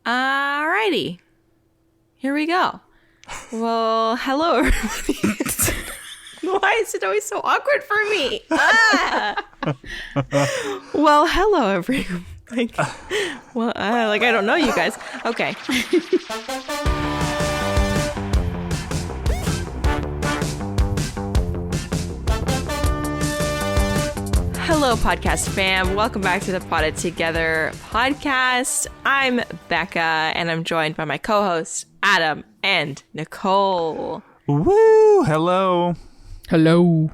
Alrighty. Here we go. Well, hello, everybody. Why is it always so awkward for me? Well, hello, everyone. I don't know you guys. Okay. Hello, podcast fam. Welcome back to the Potted Together podcast. I'm Becca, and I'm joined by my co-hosts, Adam and Nicole. Woo! Hello. Hello.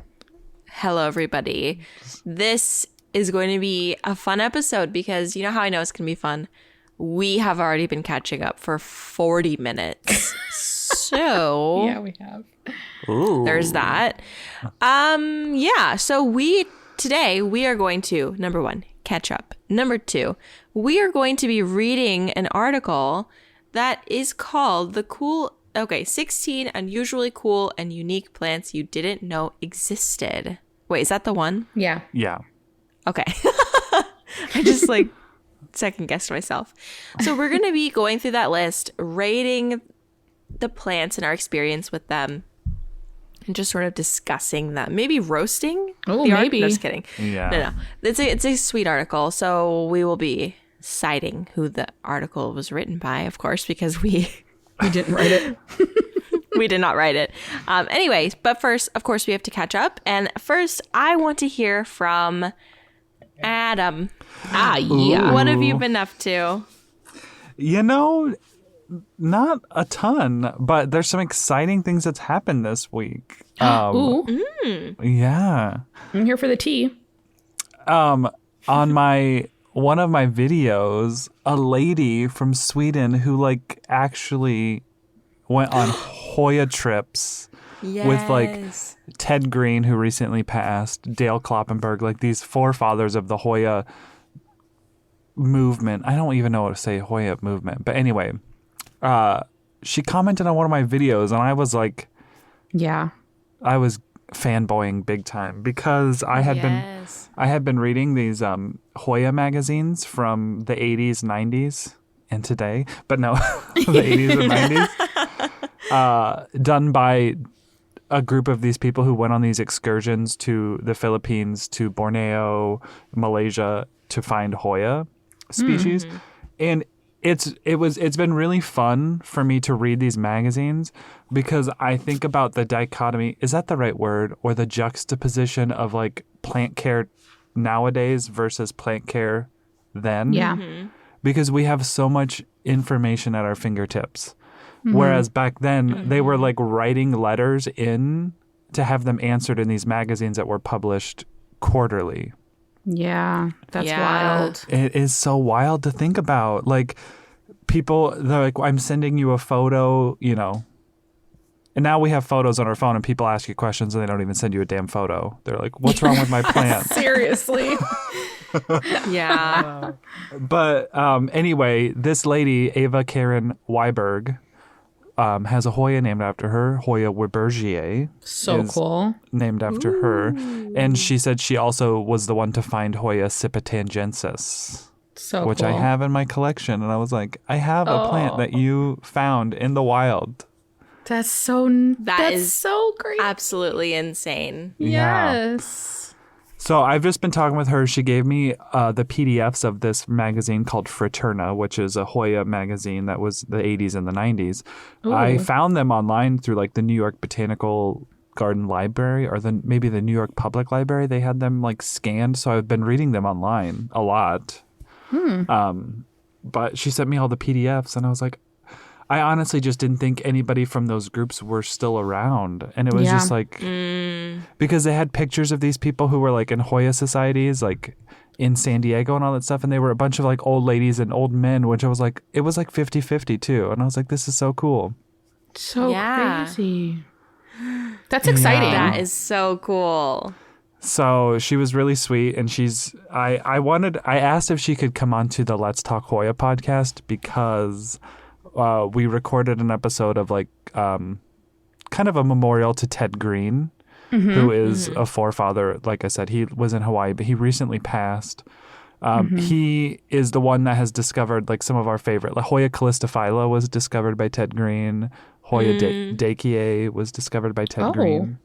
Hello, everybody. This is going to be a fun episode because you know how I know it's going to be fun? We have already been catching up for 40 minutes. So Yeah, we have. Ooh. there's that. So today we are going to, number one, catch up. Number two, we are going to be reading an article that is called 16 unusually cool and unique plants you didn't know existed. Wait, is that the one? Yeah. Yeah. Okay. I just second guessed myself. So we're going to be going through that list, rating the plants and our experience with them, and just sort of discussing them. Maybe roasting Oh, the art? maybe. No, just kidding. Yeah. No. It's a sweet article. So we will be citing who the article was written by, of course, because we didn't write it. we did not write it. Anyways, but first, of course, we have to catch up. And first, I want to hear from Adam. Yeah. What have you been up to? You know, not a ton, but there's some exciting things that's happened this week. Ooh, Yeah. I'm here for the tea. On one of my videos, a lady from Sweden who actually went on Hoya trips with Ted Green, who recently passed, Dale Kloppenberg, these forefathers of the Hoya movement. I don't even know what to say, Hoya movement. But anyway, she commented on one of my videos, and I was Yeah. I was fanboying big time because I had been reading these Hoya magazines from the 80s, 90s, and today, but no, the 80s and 90s, done by a group of these people who went on these excursions to the Philippines, to Borneo, Malaysia, to find Hoya species. Mm-hmm. And it's been really fun for me to read these magazines because I think about the dichotomy, is that the right word, or the juxtaposition of plant care nowadays versus plant care then? Yeah. Mm-hmm. Because we have so much information at our fingertips. Whereas back then they were writing letters in to have them answered in these magazines that were published quarterly. Yeah. That's Yeah. wild. It is so wild to think about. People, they're I'm sending you a photo, and now we have photos on our phone and people ask you questions and they don't even send you a damn photo. They're like, what's wrong with my plant? Seriously. Yeah. But anyway, this lady, Ava Karen Weiberg, has a Hoya named after her. Hoya Weibergier. So is cool. Named after her. And she said she also was the one to find Hoya sipitangensis, So which cool. I have in my collection. And I was like, I have a plant that you found in the wild. That's so That is so great. Absolutely insane. Yeah. Yes. So I've just been talking with her. She gave me the PDFs of this magazine called Fraterna, which is a Hoya magazine that was the 80s and the 90s. Ooh. I found them online through the New York Botanical Garden Library, or maybe the New York Public Library. They had them scanned, so I've been reading them online a lot. But she sent me all the PDFs, and I was like, I honestly just didn't think anybody from those groups were still around. And it was just because they had pictures of these people who were in Hoya societies, in San Diego and all that stuff. And they were a bunch of old ladies and old men, which I was it was 50-50 too. And I was like, this is so cool. So Yeah. crazy. That's exciting. Yeah. That is so cool. So she was really sweet. And I asked if she could come on to the Let's Talk Hoya podcast because we recorded an episode of kind of a memorial to Ted Green, who is a forefather. Like I said, he was in Hawaii, but he recently passed. He is the one that has discovered like some of our favorite. Like Hoya calistophylla was discovered by Ted Green. Hoya daikiae was discovered by Ted Green.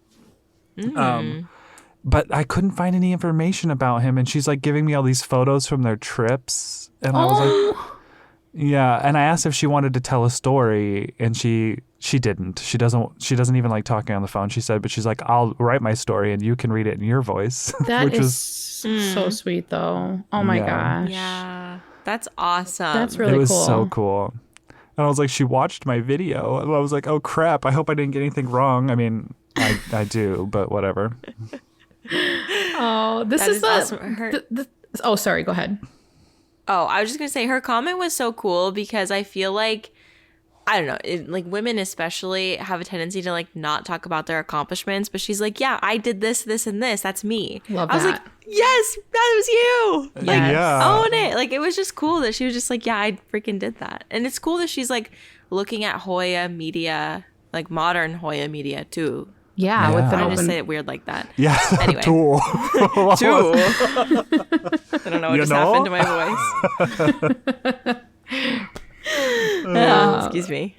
But I couldn't find any information about him. And she's like giving me all these photos from their trips. And I was like, yeah. And I asked if she wanted to tell a story, and she didn't. She doesn't even like talking on the phone. She said, but she's like, I'll write my story and you can read it in your voice. That which is was so sweet, though. Oh my gosh. Yeah. That's awesome. That's really cool. It was so cool. And I was like, she watched my video. And I was like, oh, crap. I hope I didn't get anything wrong. I mean, I do, but whatever. Oh, this That is awesome. Oh, sorry. Go ahead. Oh, I was just going to say her comment was so cool because I feel like, I don't know, like women especially have a tendency to like not talk about their accomplishments, but she's like, yeah, I did this, this, and this. That's me. Love I was that. like, yes, that was you. Like, Yeah. own it. Like, it was just cool that she was just like, yeah, I freaking did that. And it's cool that she's like looking at Hoya media, like modern Hoya media too. Yeah, Yeah. with an I open. just say it weird like that. Yeah. Anyway. Tool. Too. I don't know what just happened to my voice. Excuse me.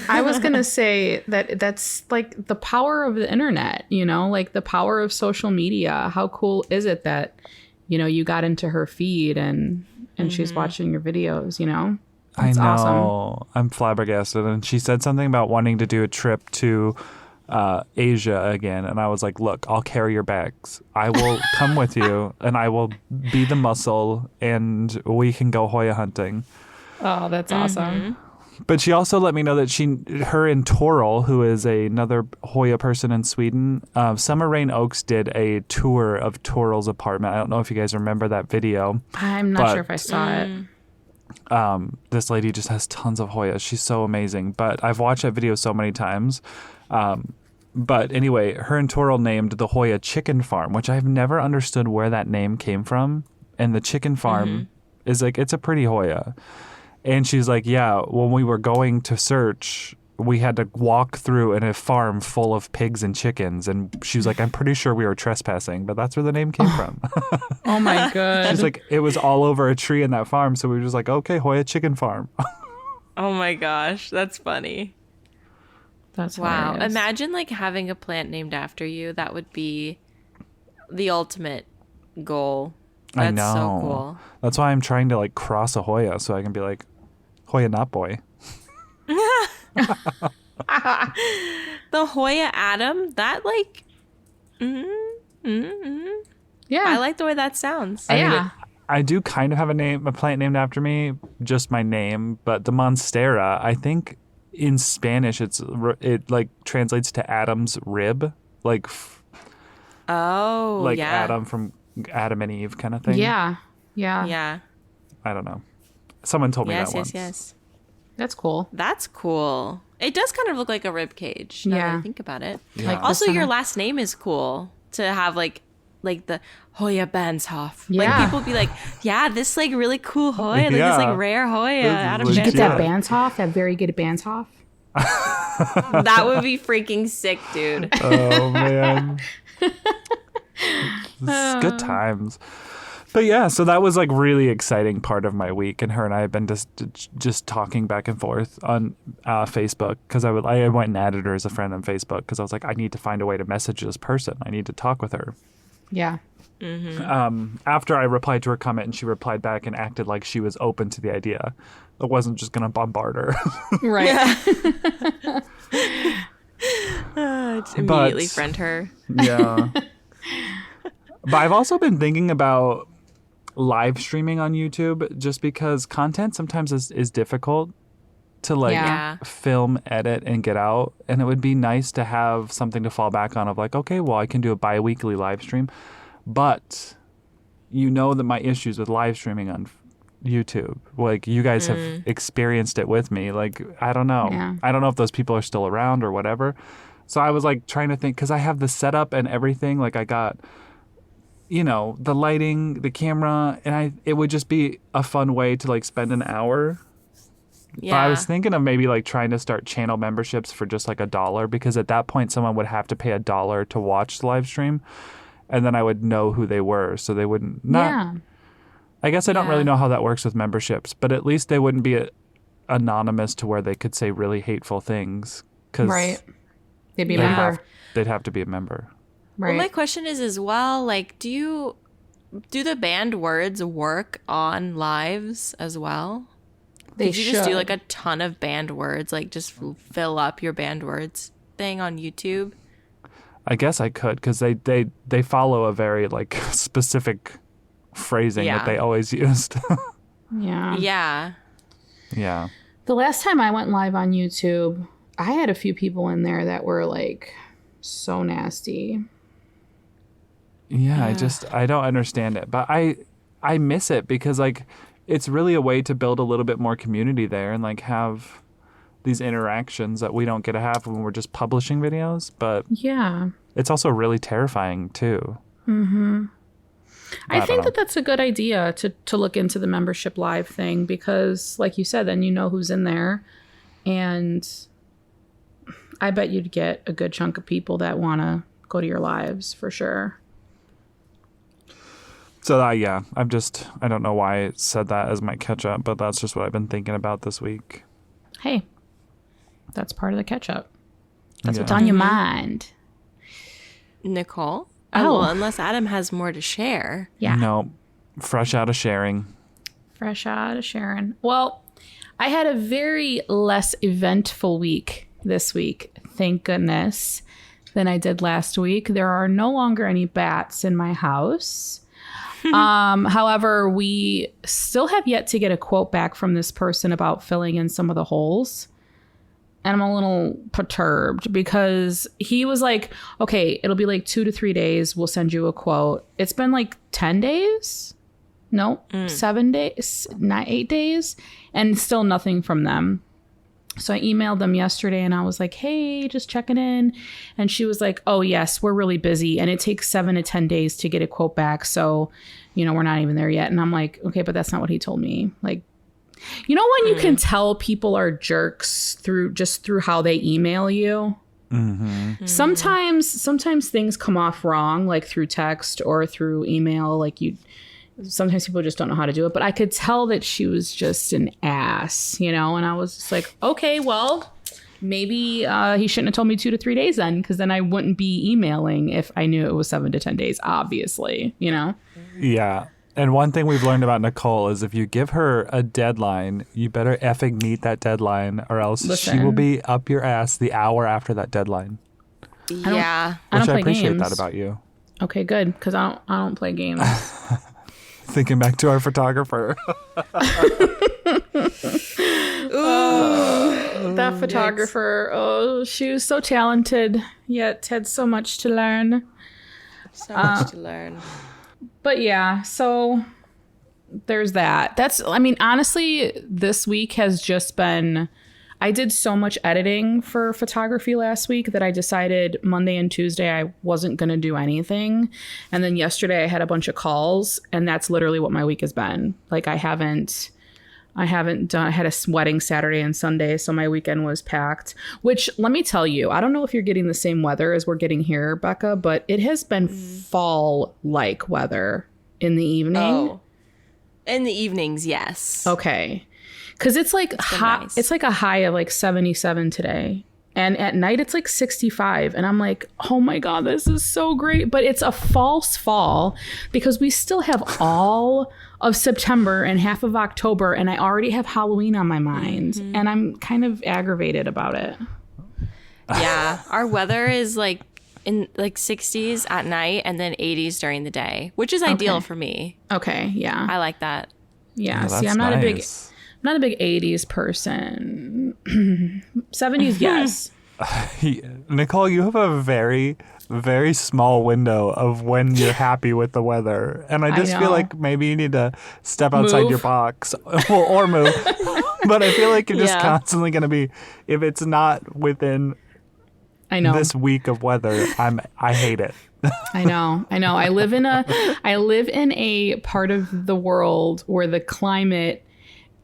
I was gonna say that's like the power of the internet, you know, like the power of social media. How cool is it that, you know, you got into her feed and she's watching your videos, you know? That's I know. awesome. I'm flabbergasted. And she said something about wanting to do a trip to Asia again. And I was like, look, I'll carry your bags. I will come with you and I will be the muscle and we can go Hoya hunting. Oh, that's awesome. But she also let me know that her and Toril, who is another Hoya person in Sweden, Summer Rain Oaks did a tour of Toril's apartment. I don't know if you guys remember that video. I'm not sure if I saw it. This lady just has tons of Hoyas. She's so amazing. But I've watched that video so many times. But anyway, her and Toril named the Hoya Chicken Farm, which I've never understood where that name came from. And the chicken farm is like, it's a pretty Hoya. And she's like, yeah, when we were going to search, we had to walk through in a farm full of pigs and chickens. And she was like, I'm pretty sure we were trespassing, but that's where the name came from. Oh my god. She's like, it was all over a tree in that farm. So we were just like, okay, Hoya Chicken Farm. Oh my gosh, that's funny. That's Wow. hilarious. Imagine like having a plant named after you. That would be the ultimate goal. That's I know. so cool. That's why I'm trying to like cross a Hoya so I can be like, Hoya not boy. The Hoya Atom, that like, Yeah. I like the way that sounds. I mean, Yeah. I do kind of have a plant named after me, just my name, but the Monstera, I think in Spanish it like translates to Adam's rib, like Oh, yeah. Adam from Adam and Eve kind of thing. Yeah. Yeah. Yeah. I don't know. Someone told me Yes, that yes, once. yes. That's cool. That's cool. It does kind of look like a rib cage. Now that Yeah. I think about it. Yeah. Like the Also, your center. last name is cool to have like the Hoya Banshoff. Yeah. Like people be like, yeah, this like really cool Hoya, like this Yeah. like rare Hoya This is out of legit. Get Banshoff. that Banshoff, that very good Banshoff. That would be freaking sick, dude. Oh man. It's good times. But yeah, so that was like really exciting part of my week, and her and I have been just talking back and forth on Facebook because I went and added her as a friend on Facebook because I was like, I need to find a way to message this person. I need to talk with her. Yeah. After I replied to her comment, and she replied back and acted like she was open to the idea. I wasn't just gonna bombard her. Right. Just immediately friend her. Yeah. But I've also been thinking about live streaming on YouTube just because content sometimes is difficult to like Yeah. film, edit, and get out. And it would be nice to have something to fall back on of like, okay, well, I can do a bi-weekly live stream. But you know that my issues with live streaming on YouTube, like you guys have experienced it with me. Like, I don't know. Yeah. I don't know if those people are still around or whatever. So I was like trying to think because I have the setup and everything. Like I got, you know, the lighting, the camera, and it would just be a fun way to like spend an hour. Yeah. But I was thinking of maybe like trying to start channel memberships for just like $1 because at that point someone would have to pay $1 to watch the live stream, and then I would know who they were, so they wouldn't not. Yeah. I guess I don't really know how that works with memberships, but at least they wouldn't be anonymous to where they could say really hateful things. Right. They'd be a member. They'd have to be a member. Right. Well, my question is as well, like, do the banned words work on lives as well? They Could you just do like a ton of banned words, like just fill up your banned words thing on YouTube? I guess I could, because they follow a very like specific phrasing that they always used. Yeah. Yeah. Yeah. The last time I went live on YouTube, I had a few people in there that were like so nasty. Yeah, I don't understand it, but I miss it because like it's really a way to build a little bit more community there and like have these interactions that we don't get to have when we're just publishing videos. But yeah, it's also really terrifying too. Mm-hmm. I think that's a good idea to look into the membership live thing because, like you said, then you know who's in there, and I bet you'd get a good chunk of people that want to go to your lives for sure. So I don't know why I said that as my catch up, but that's just what I've been thinking about this week. Hey, that's part of the catch up. That's what's on your mind. Nicole? Oh, well, unless Adam has more to share. Yeah. No, fresh out of sharing. Fresh out of sharing. Well, I had a very less eventful week this week, thank goodness, than I did last week. There are no longer any bats in my house. However, we still have yet to get a quote back from this person about filling in some of the holes. And I'm a little perturbed because he was like, okay, it'll be like 2 to 3 days. We'll send you a quote. It's been like 10 days. No, 7 days, 8 days. And still nothing from them. So I emailed them yesterday and I was like, hey, just checking in. And she was like, oh, yes, we're really busy. And it takes 7 to 10 days to get a quote back. So, we're not even there yet. And I'm like, okay, but that's not what he told me. Like, when you can tell people are jerks through how they email you. Mm-hmm. Sometimes things come off wrong, like through text or through email. Like sometimes people just don't know how to do it. But I could tell that she was just an ass, and I was just like, okay, well, maybe he shouldn't have told me 2 to 3 days then, because then I wouldn't be emailing if I knew it was 7 to 10 days, obviously, Yeah. And one thing we've learned about Nicole is if you give her a deadline, you better effing meet that deadline or else she will be up your ass the hour after that deadline. Yeah. Which I appreciate that about you. Okay, good, because I don't play games. Thinking back to our photographer. That photographer, she was so talented, yet had so much to learn. So much to learn. But yeah, so there's that. Honestly, this week has just been, I did so much editing for photography last week that I decided Monday and Tuesday I wasn't going to do anything. And then yesterday I had a bunch of calls, and that's literally what my week has been. Like I haven't done, I had a wedding Saturday and Sunday, so my weekend was packed, which let me tell you, I don't know if you're getting the same weather as we're getting here, Becca, but it has been fall-like weather in the evening. Oh, in the evenings, yes. Okay. Because it's like hot. Nice. It's like a high of like 77 today. And at night it's like 65. And I'm like, oh my God, this is so great. But it's a false fall because we still have all of September and half of October. And I already have Halloween on my mind. Mm-hmm. And I'm kind of aggravated about it. Yeah. Our weather is like in like 60s at night and then 80s during the day, which is ideal for me. Okay. Yeah. I like that. Yeah. See, I'm not a big 80s person. 70s, yes. Nicole, you have a very, very small window of when you're happy with the weather. And I just feel like maybe you need to step outside your box or move. But I feel like you're just constantly going to be, if it's not within this week of weather, I hate it. I know. I live in a part of the world where the climate,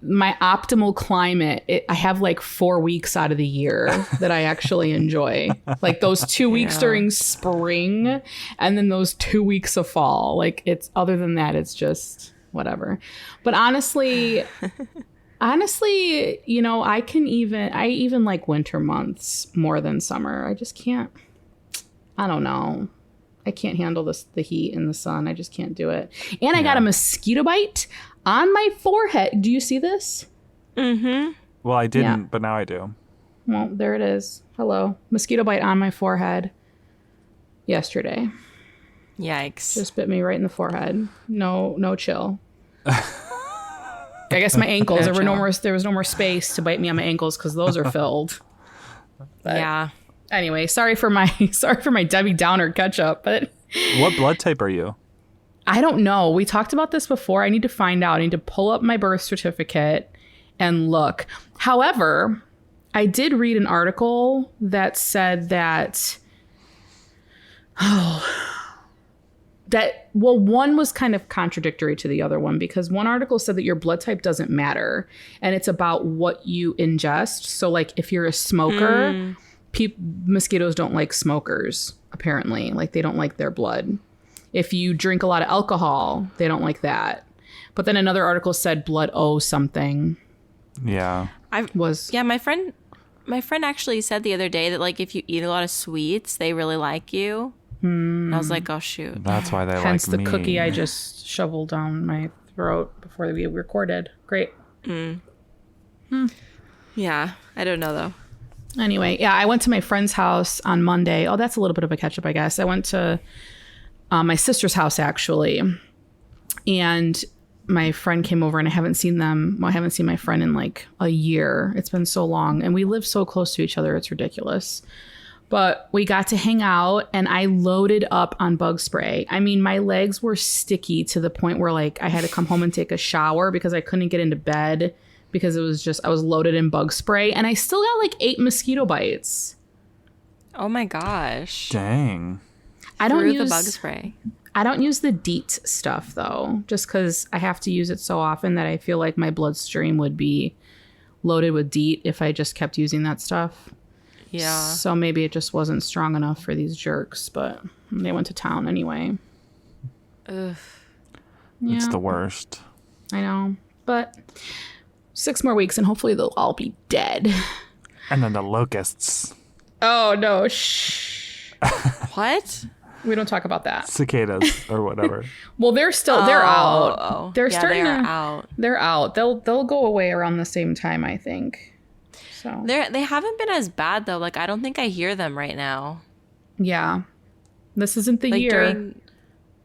my optimal climate, I have like 4 weeks out of the year that I actually enjoy. Like those 2 weeks during spring and then those 2 weeks of fall. Like other than that, it's just whatever. But honestly, you know, I even like winter months more than summer. I just can't. I don't know. I can't handle the heat and the sun. I just can't do it. And I got a mosquito bite on my forehead. Do you see this? Mm-hmm. Well, I didn't, but now I do. Well, there it is. Hello. Mosquito bite on my forehead yesterday. Yikes. Just bit me right in the forehead. No chill. I guess my ankles. There was no more space to bite me on my ankles because those are filled. But yeah. Anyway, sorry for my Debbie Downer catch up, but what blood type are you? I don't know. We talked about this before. I need to find out. I need to pull up my birth certificate and look. However, I did read an article that said that one was kind of contradictory to the other one, because one article said that your blood type doesn't matter and it's about what you ingest. So like if you're a smoker, mosquitoes don't like smokers, apparently. Like they don't like their blood. If you drink a lot of alcohol, they don't like that. But then another article said blood owes something. Yeah. My friend actually said the other day that like if you eat a lot of sweets, they really like you. And I was like, oh shoot. That's why they like me. Hence the cookie I just shoveled down my throat before we recorded. Great. Yeah, I don't know though. Anyway, yeah, I went to my friend's house on Monday. Oh, that's a little bit of a catch up, I guess. I went to my sister's house, actually. And my friend came over, and I haven't seen my friend in like a year. It's been so long. And we live so close to each other. It's ridiculous. But we got to hang out, and I loaded up on bug spray. I mean, my legs were sticky to the point where like I had to come home and take a shower because I couldn't get into bed. Because I was loaded in bug spray, and I still got like 8 mosquito bites. Oh my gosh. Dang. I don't use the bug spray. I don't use the DEET stuff though, just because I have to use it so often that I feel like my bloodstream would be loaded with DEET if I just kept using that stuff. Yeah. So maybe it just wasn't strong enough for these jerks, but they went to town anyway. Ugh. Yeah, It's the worst. I know, but 6 more weeks and hopefully they'll all be dead. And then the locusts. Oh no! Shh. What? We don't talk about that. Cicadas or whatever. Well, they're out. Oh. They're starting they are to out. They're out. They'll go away around the same time, I think. So They haven't been as bad though. Like I don't think I hear them right now. yeah, this isn't the Like year.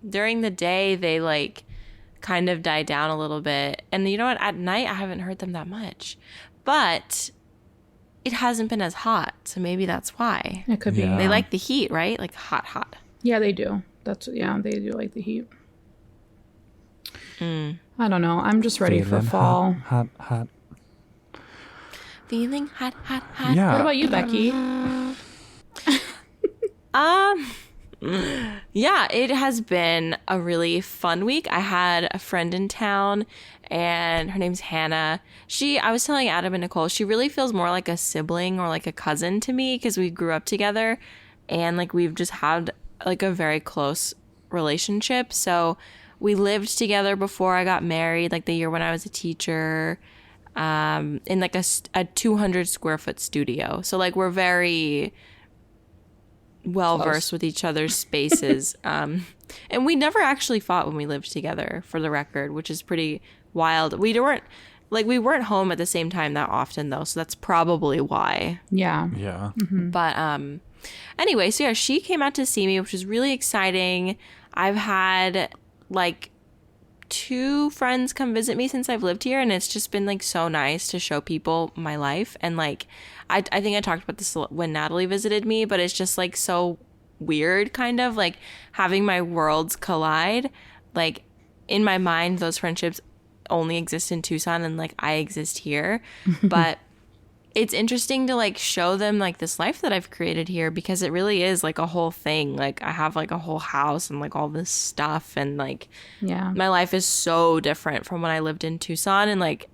during the day they like kind of die down a little bit, and you know what? At night I haven't heard them that much, but it hasn't been as hot, so maybe that's why. It could be. Yeah. They like the heat, right? Like hot. Yeah, they do. They do like the heat. I don't know. I'm just ready for Feeling fall. Hot. Feeling hot. Yeah. What about you, Becky? Yeah, it has been a really fun week. I had a friend in town, and her name's Hannah. I was telling Adam and Nicole, she really feels more like a sibling or like a cousin to me because we grew up together, and like we've just had like a very close relationship. So we lived together before I got married, like the year when I was a teacher, in like a 200 square foot studio. So like we're very well versed with each other's spaces. And we never actually fought when we lived together, for the record, which is pretty wild. We weren't home at the same time that often though, so that's probably why. Yeah. Yeah. But anyway, so yeah, she came out to see me, which was really exciting. I've had like 2 friends come visit me since I've lived here, and it's just been like so nice to show people my life. And like I think I talked about this when Natalie visited me, but it's just like so weird, kind of like having my worlds collide. Like in my mind, those friendships only exist in Tucson, and like I exist here. But it's interesting to like show them like this life that I've created here, because it really is like a whole thing. Like I have like a whole house and like all this stuff, and like Yeah. my life is so different from when I lived in Tucson, and like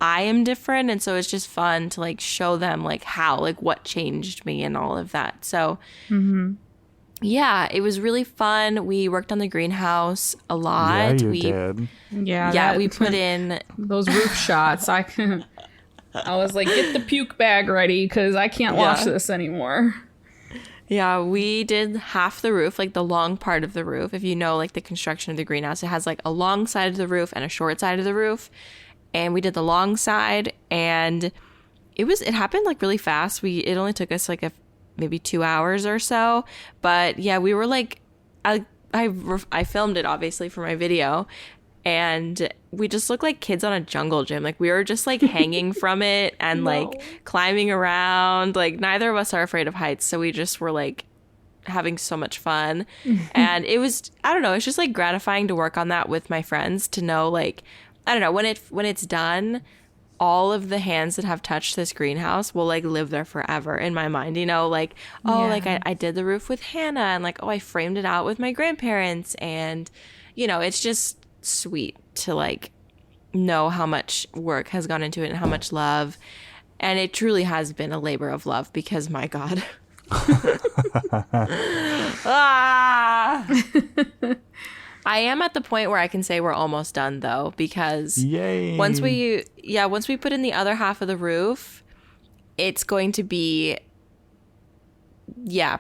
I am different. And so it's just fun to like show them like how, like what changed me and all of that. So yeah, it was really fun. We worked on the greenhouse a lot. Yeah, you did. Yeah, We put in those roof shots. I was like, get the puke bag ready because I can't watch this anymore. Yeah, we did half the roof, like the long part of the roof. If you know, like the construction of the greenhouse, it has like a long side of the roof and a short side of the roof. And we did the long side, and it happened like really fast. It only took us like maybe 2 hours or so. But yeah, we were like, I filmed it obviously for my video, and we just looked like kids on a jungle gym. Like we were just like hanging from it and like climbing around. Like neither of us are afraid of heights, so we just were like having so much fun. And it was, I don't know, it's just like gratifying to work on that with my friends, to know like, I don't know, when it's done, all of the hands that have touched this greenhouse will like live there forever in my mind, you know, like, oh, like I did the roof with Hannah, and like, oh, I framed it out with my grandparents. And, you know, it's just sweet to like know how much work has gone into it and how much love. And it truly has been a labor of love, because my God. I am at the point where I can say we're almost done though, because Yay. once we put in the other half of the roof, it's going to be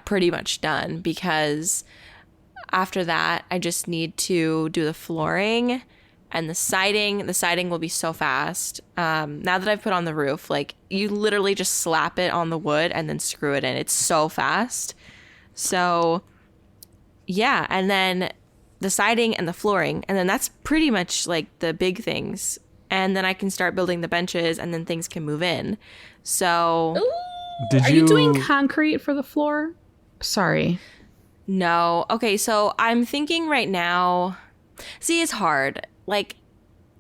pretty much done, because after that I just need to do the flooring and the siding. The siding will be so fast. Now that I've put on the roof, like you literally just slap it on the wood and then screw it in. It's so fast. So yeah, and then the siding and the flooring, and then that's pretty much like the big things. And then I can start building the benches, and then things can move in. So Are you doing concrete for the floor? Sorry. No. Okay, so I'm thinking right now, see, it's hard. Like,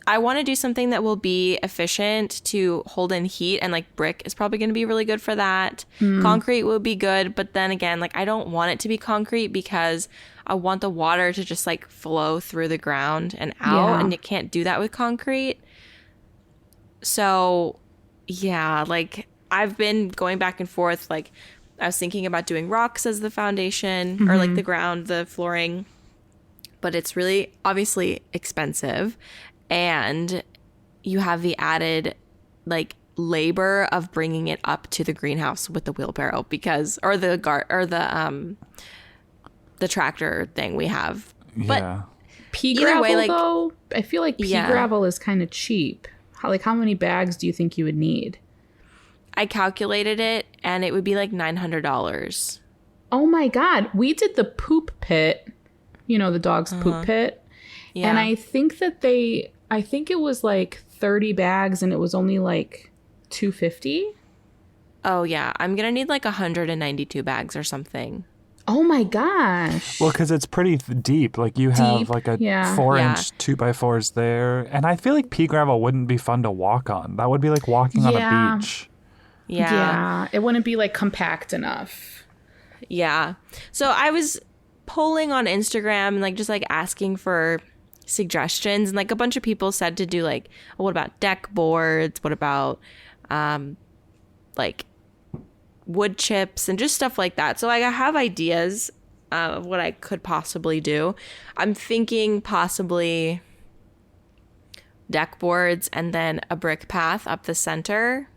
I want to do something that will be efficient to hold in heat, and like brick is probably going to be really good for that. Concrete will be good, but then again, like I don't want it to be concrete, because I want the water to just like flow through the ground and out, and you can't do that with concrete. So yeah, like I've been going back and forth. Like I was thinking about doing rocks as the foundation, or like the ground, the flooring, but it's really obviously expensive. And you have the added like labor of bringing it up to the greenhouse with the wheelbarrow, or the tractor thing we have. Yeah. But pea gravel, way, like, though, I feel like pea gravel is kind of cheap. How many bags do you think you would need? I calculated it, and it would be like $900. Oh my God. We did the poop pit, you know, the dog's poop pit. Yeah. And I think it was like 30 bags, and it was only like $250. Oh yeah, I'm gonna need like 192 bags or something. Oh my gosh. Well, because it's pretty deep. Like you have like a 4-inch 2x4s there. And I feel like pea gravel wouldn't be fun to walk on. That would be like walking on a beach. Yeah. It wouldn't be like compact enough. Yeah. So I was polling on Instagram and like just like asking for suggestions, and like a bunch of people said to do like, oh, what about deck boards? What about like wood chips and just stuff like that. So like, I have ideas of what I could possibly do. I'm thinking possibly deck boards and then a brick path up the center,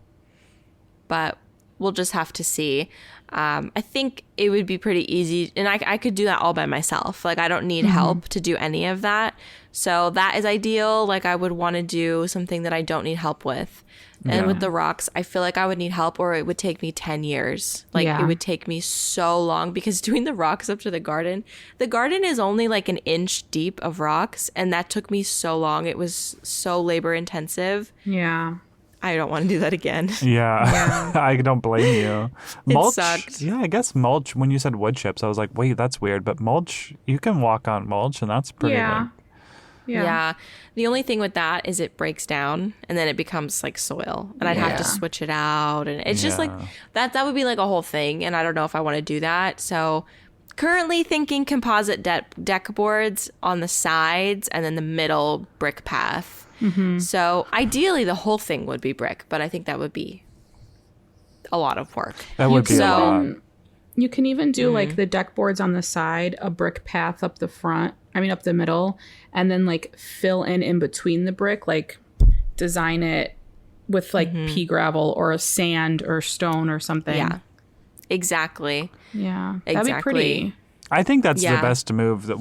but we'll just have to see. I think it would be pretty easy, and I could do that all by myself. Like I don't need help to do any of that. So that is ideal. Like I would want to do something that I don't need help with. And with the rocks, I feel like I would need help, or it would take me 10 years. Like it would take me so long, because doing the rocks up to the garden is only like an inch deep of rocks. And that took me so long. It was so labor intensive. Yeah. I don't want to do that again. Yeah. I don't blame you. Mulch, it sucked. Yeah, I guess mulch, when you said wood chips, I was like, wait, that's weird. But mulch, you can walk on mulch, and that's pretty like, Yeah. The only thing with that is it breaks down, and then it becomes like soil, and I'd have to switch it out, and it's just like that would be like a whole thing, and I don't know if I want to do that. So currently thinking composite deck boards on the sides, and then the middle brick path. So ideally the whole thing would be brick, but I think that would be a lot of work. That would be a lot. You can even do like the deck boards on the side, a brick path up the front, up the middle, and then like fill in between the brick, like design it with like pea gravel or a sand or stone or something. Yeah, exactly. Yeah, that'd be pretty. I think that's the best move.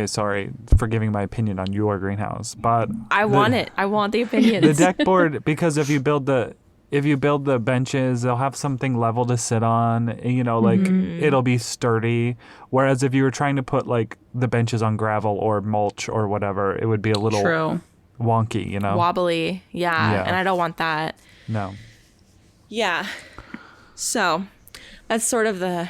Sorry for giving my opinion on your greenhouse, but I want the opinions. The deck board, because if you build the benches, they'll have something level to sit on, it'll be sturdy. Whereas if you were trying to put like the benches on gravel or mulch or whatever, it would be a little wonky, wobbly. Yeah. And I don't want that. No. Yeah. So that's sort of the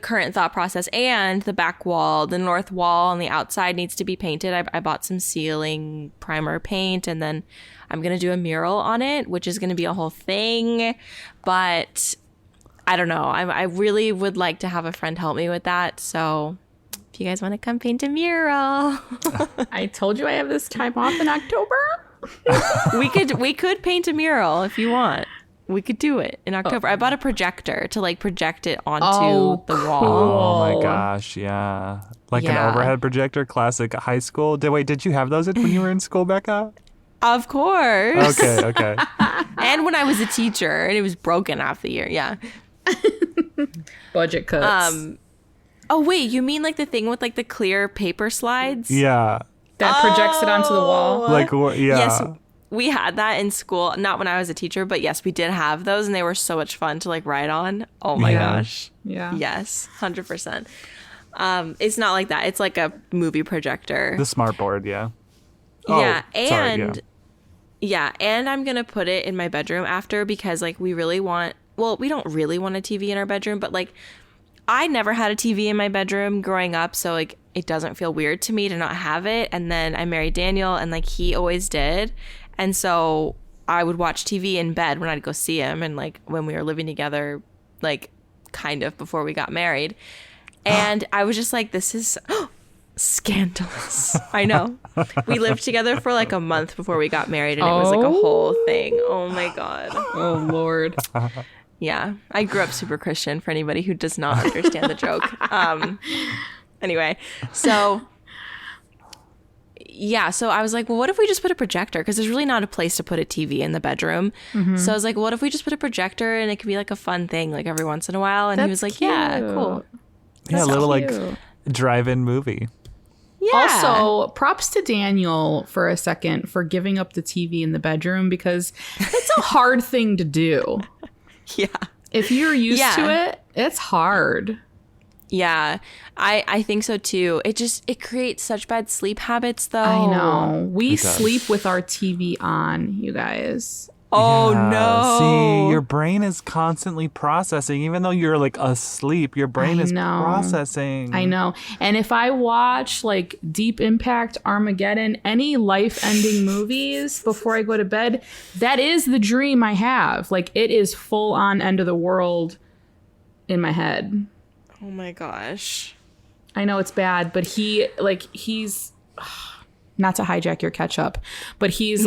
current thought process. And the back wall, the north wall on the outside needs to be painted. I bought some ceiling primer paint, and then I'm going to do a mural on it, which is going to be a whole thing. But I don't know. I really would like to have a friend help me with that. So if you guys want to come paint a mural. I told you I have this time off in October. we could paint a mural if you want. We could do it in October. I bought a projector to like project it onto the wall. Oh my gosh, yeah. Like an overhead projector, classic high school. Did you have those when you were in school, Becca? Of course. Okay. And when I was a teacher, and it was broken half the year. Yeah. Budget cuts. Oh wait, you mean like the thing with like the clear paper slides? Yeah. That projects it onto the wall. Like yeah. Yes. We had that in school, not when I was a teacher, but yes, we did have those, and they were so much fun to like write on. Oh my gosh. Yeah. Yes, 100%. It's not like that. It's like a movie projector. The smart board, yeah. Yeah, and and I'm going to put it in my bedroom after, because like we don't really want a TV in our bedroom, but like I never had a TV in my bedroom growing up, so like it doesn't feel weird to me to not have it. And then I married Daniel, and like he always did. And so I would watch TV in bed when I'd go see him, and like when we were living together, like kind of before we got married. And I was just like, this is scandalous. I know. We lived together for like a month before we got married, and it was like a whole thing. Oh my God. Oh Lord. Yeah. I grew up super Christian, for anybody who does not understand the joke. Anyway, so I was like, well, what if we just put a projector? Because there's really not a place to put a TV in the bedroom. So I was like, what if we just put a projector, and it could be like a fun thing like every once in a while? And he was like, cute. Yeah, cool. Yeah, a little like drive-in movie. Yeah. Also, props to Daniel for a second for giving up the TV in the bedroom, because it's a hard thing to do. Yeah. If you're used to it, it's hard. Yeah, I think so too. It creates such bad sleep habits, though. I know. We sleep with our TV on, you guys. Oh, yeah. no. See, your brain is constantly processing. Even though you're like asleep, your brain is processing. I know. And if I watch like Deep Impact, Armageddon, any life-ending movies before I go to bed, that is the dream I have. Like, it is full on end of the world in my head. Oh my gosh. I know it's bad, but he's not to hijack your ketchup, but he's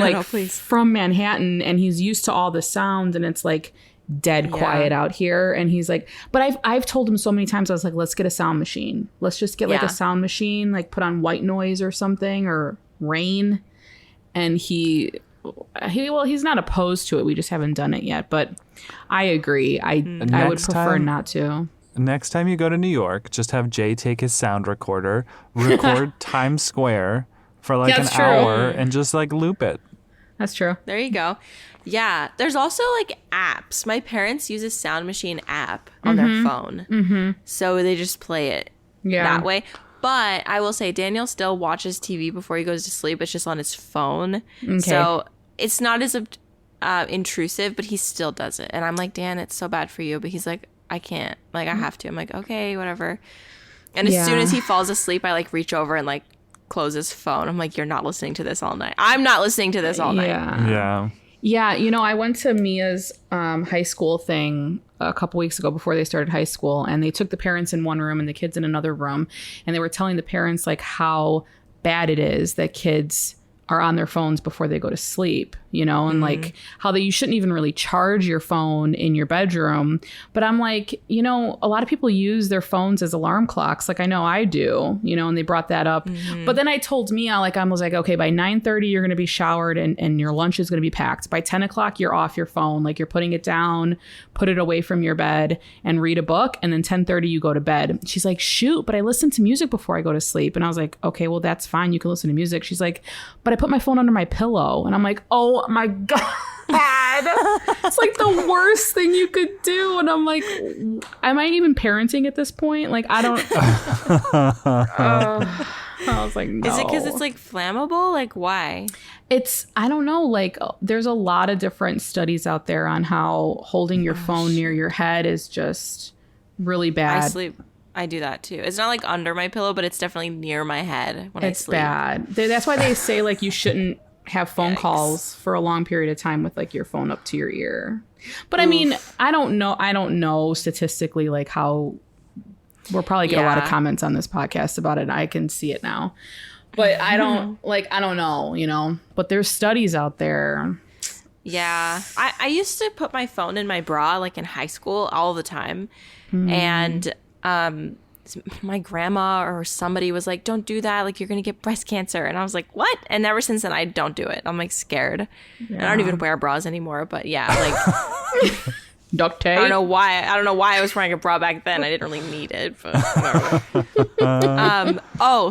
from Manhattan, and he's used to all the sounds, and it's like dead quiet out here. And he's like, but I've told him so many times, I was like, let's get a sound machine. Let's just get like a sound machine, like put on white noise or something, or rain. And he's not opposed to it. We just haven't done it yet, but I agree. I would prefer not to. Next time you go to New York, just have Jay take his sound recorder, record Times Square for like an hour, and just like loop it. That's true. There you go. Yeah. There's also like apps. My parents use a sound machine app on their phone. Mm-hmm. So they just play it that way. But I will say Daniel still watches TV before he goes to sleep. It's just on his phone. Okay. So it's not as intrusive, but he still does it. And I'm like, Dan, it's so bad for you. But he's like, I can't. Like, I have to. I'm like, okay, whatever. And as soon as he falls asleep, I like reach over and like close his phone. I'm like, you're not listening to this all night. I'm not listening to this all night. Yeah. You know, I went to Mia's high school thing a couple weeks ago before they started high school, and they took the parents in one room and the kids in another room, and they were telling the parents like how bad it is that kids are on their phones before they go to sleep, you know, and like how you shouldn't even really charge your phone in your bedroom. But I'm like, you know, a lot of people use their phones as alarm clocks. Like I know I do, you know, and they brought that up. But then I told Mia, I was like, okay, by 9:30, you're going to be showered and your lunch is going to be packed. By 10 o'clock, you're off your phone. Like you're putting it down, put it away from your bed and read a book. And then 10:30, you go to bed. She's like, shoot, but I listen to music before I go to sleep. And I was like, okay, well, that's fine. You can listen to music. She's like, but I put my phone under my pillow. And I'm like, oh my God. It's like the worst thing you could do. And I'm like, am I even parenting at this point? Like, I don't. I was like, no. Is it because it's like flammable? Like, why? I don't know. Like, there's a lot of different studies out there on how holding your phone near your head is just really bad. I do that too. It's not like under my pillow, but it's definitely near my head when I sleep. It's bad. That's why they say like you shouldn't have phone calls for a long period of time with like your phone up to your ear. But I mean, I don't know statistically like how we'll probably get a lot of comments on this podcast about it. I can see it now. But I don't know, you know, but there's studies out there. Yeah. I used to put my phone in my bra like in high school all the time. And my grandma or somebody was like, don't do that. Like, you're going to get breast cancer. And I was like, what? And ever since then, I don't do it. I'm like scared. Yeah. And I don't even wear bras anymore. But yeah, like duct tape. I don't know why I was wearing a bra back then. I didn't really need it. But whatever.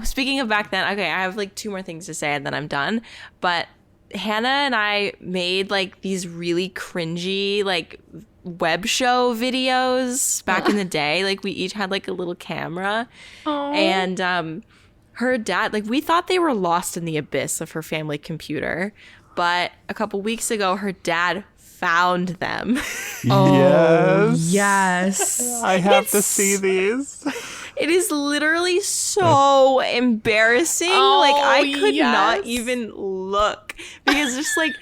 Speaking of back then, okay, I have like 2 more things to say and then I'm done. But Hannah and I made like these really cringy like web show videos back in the day. Like we each had like a little camera. Aww. And her dad, like we thought they were lost in the abyss of her family computer, but a couple weeks ago her dad found them. Yes. I have to see these. It is literally so embarrassing. Like I could not even look because just like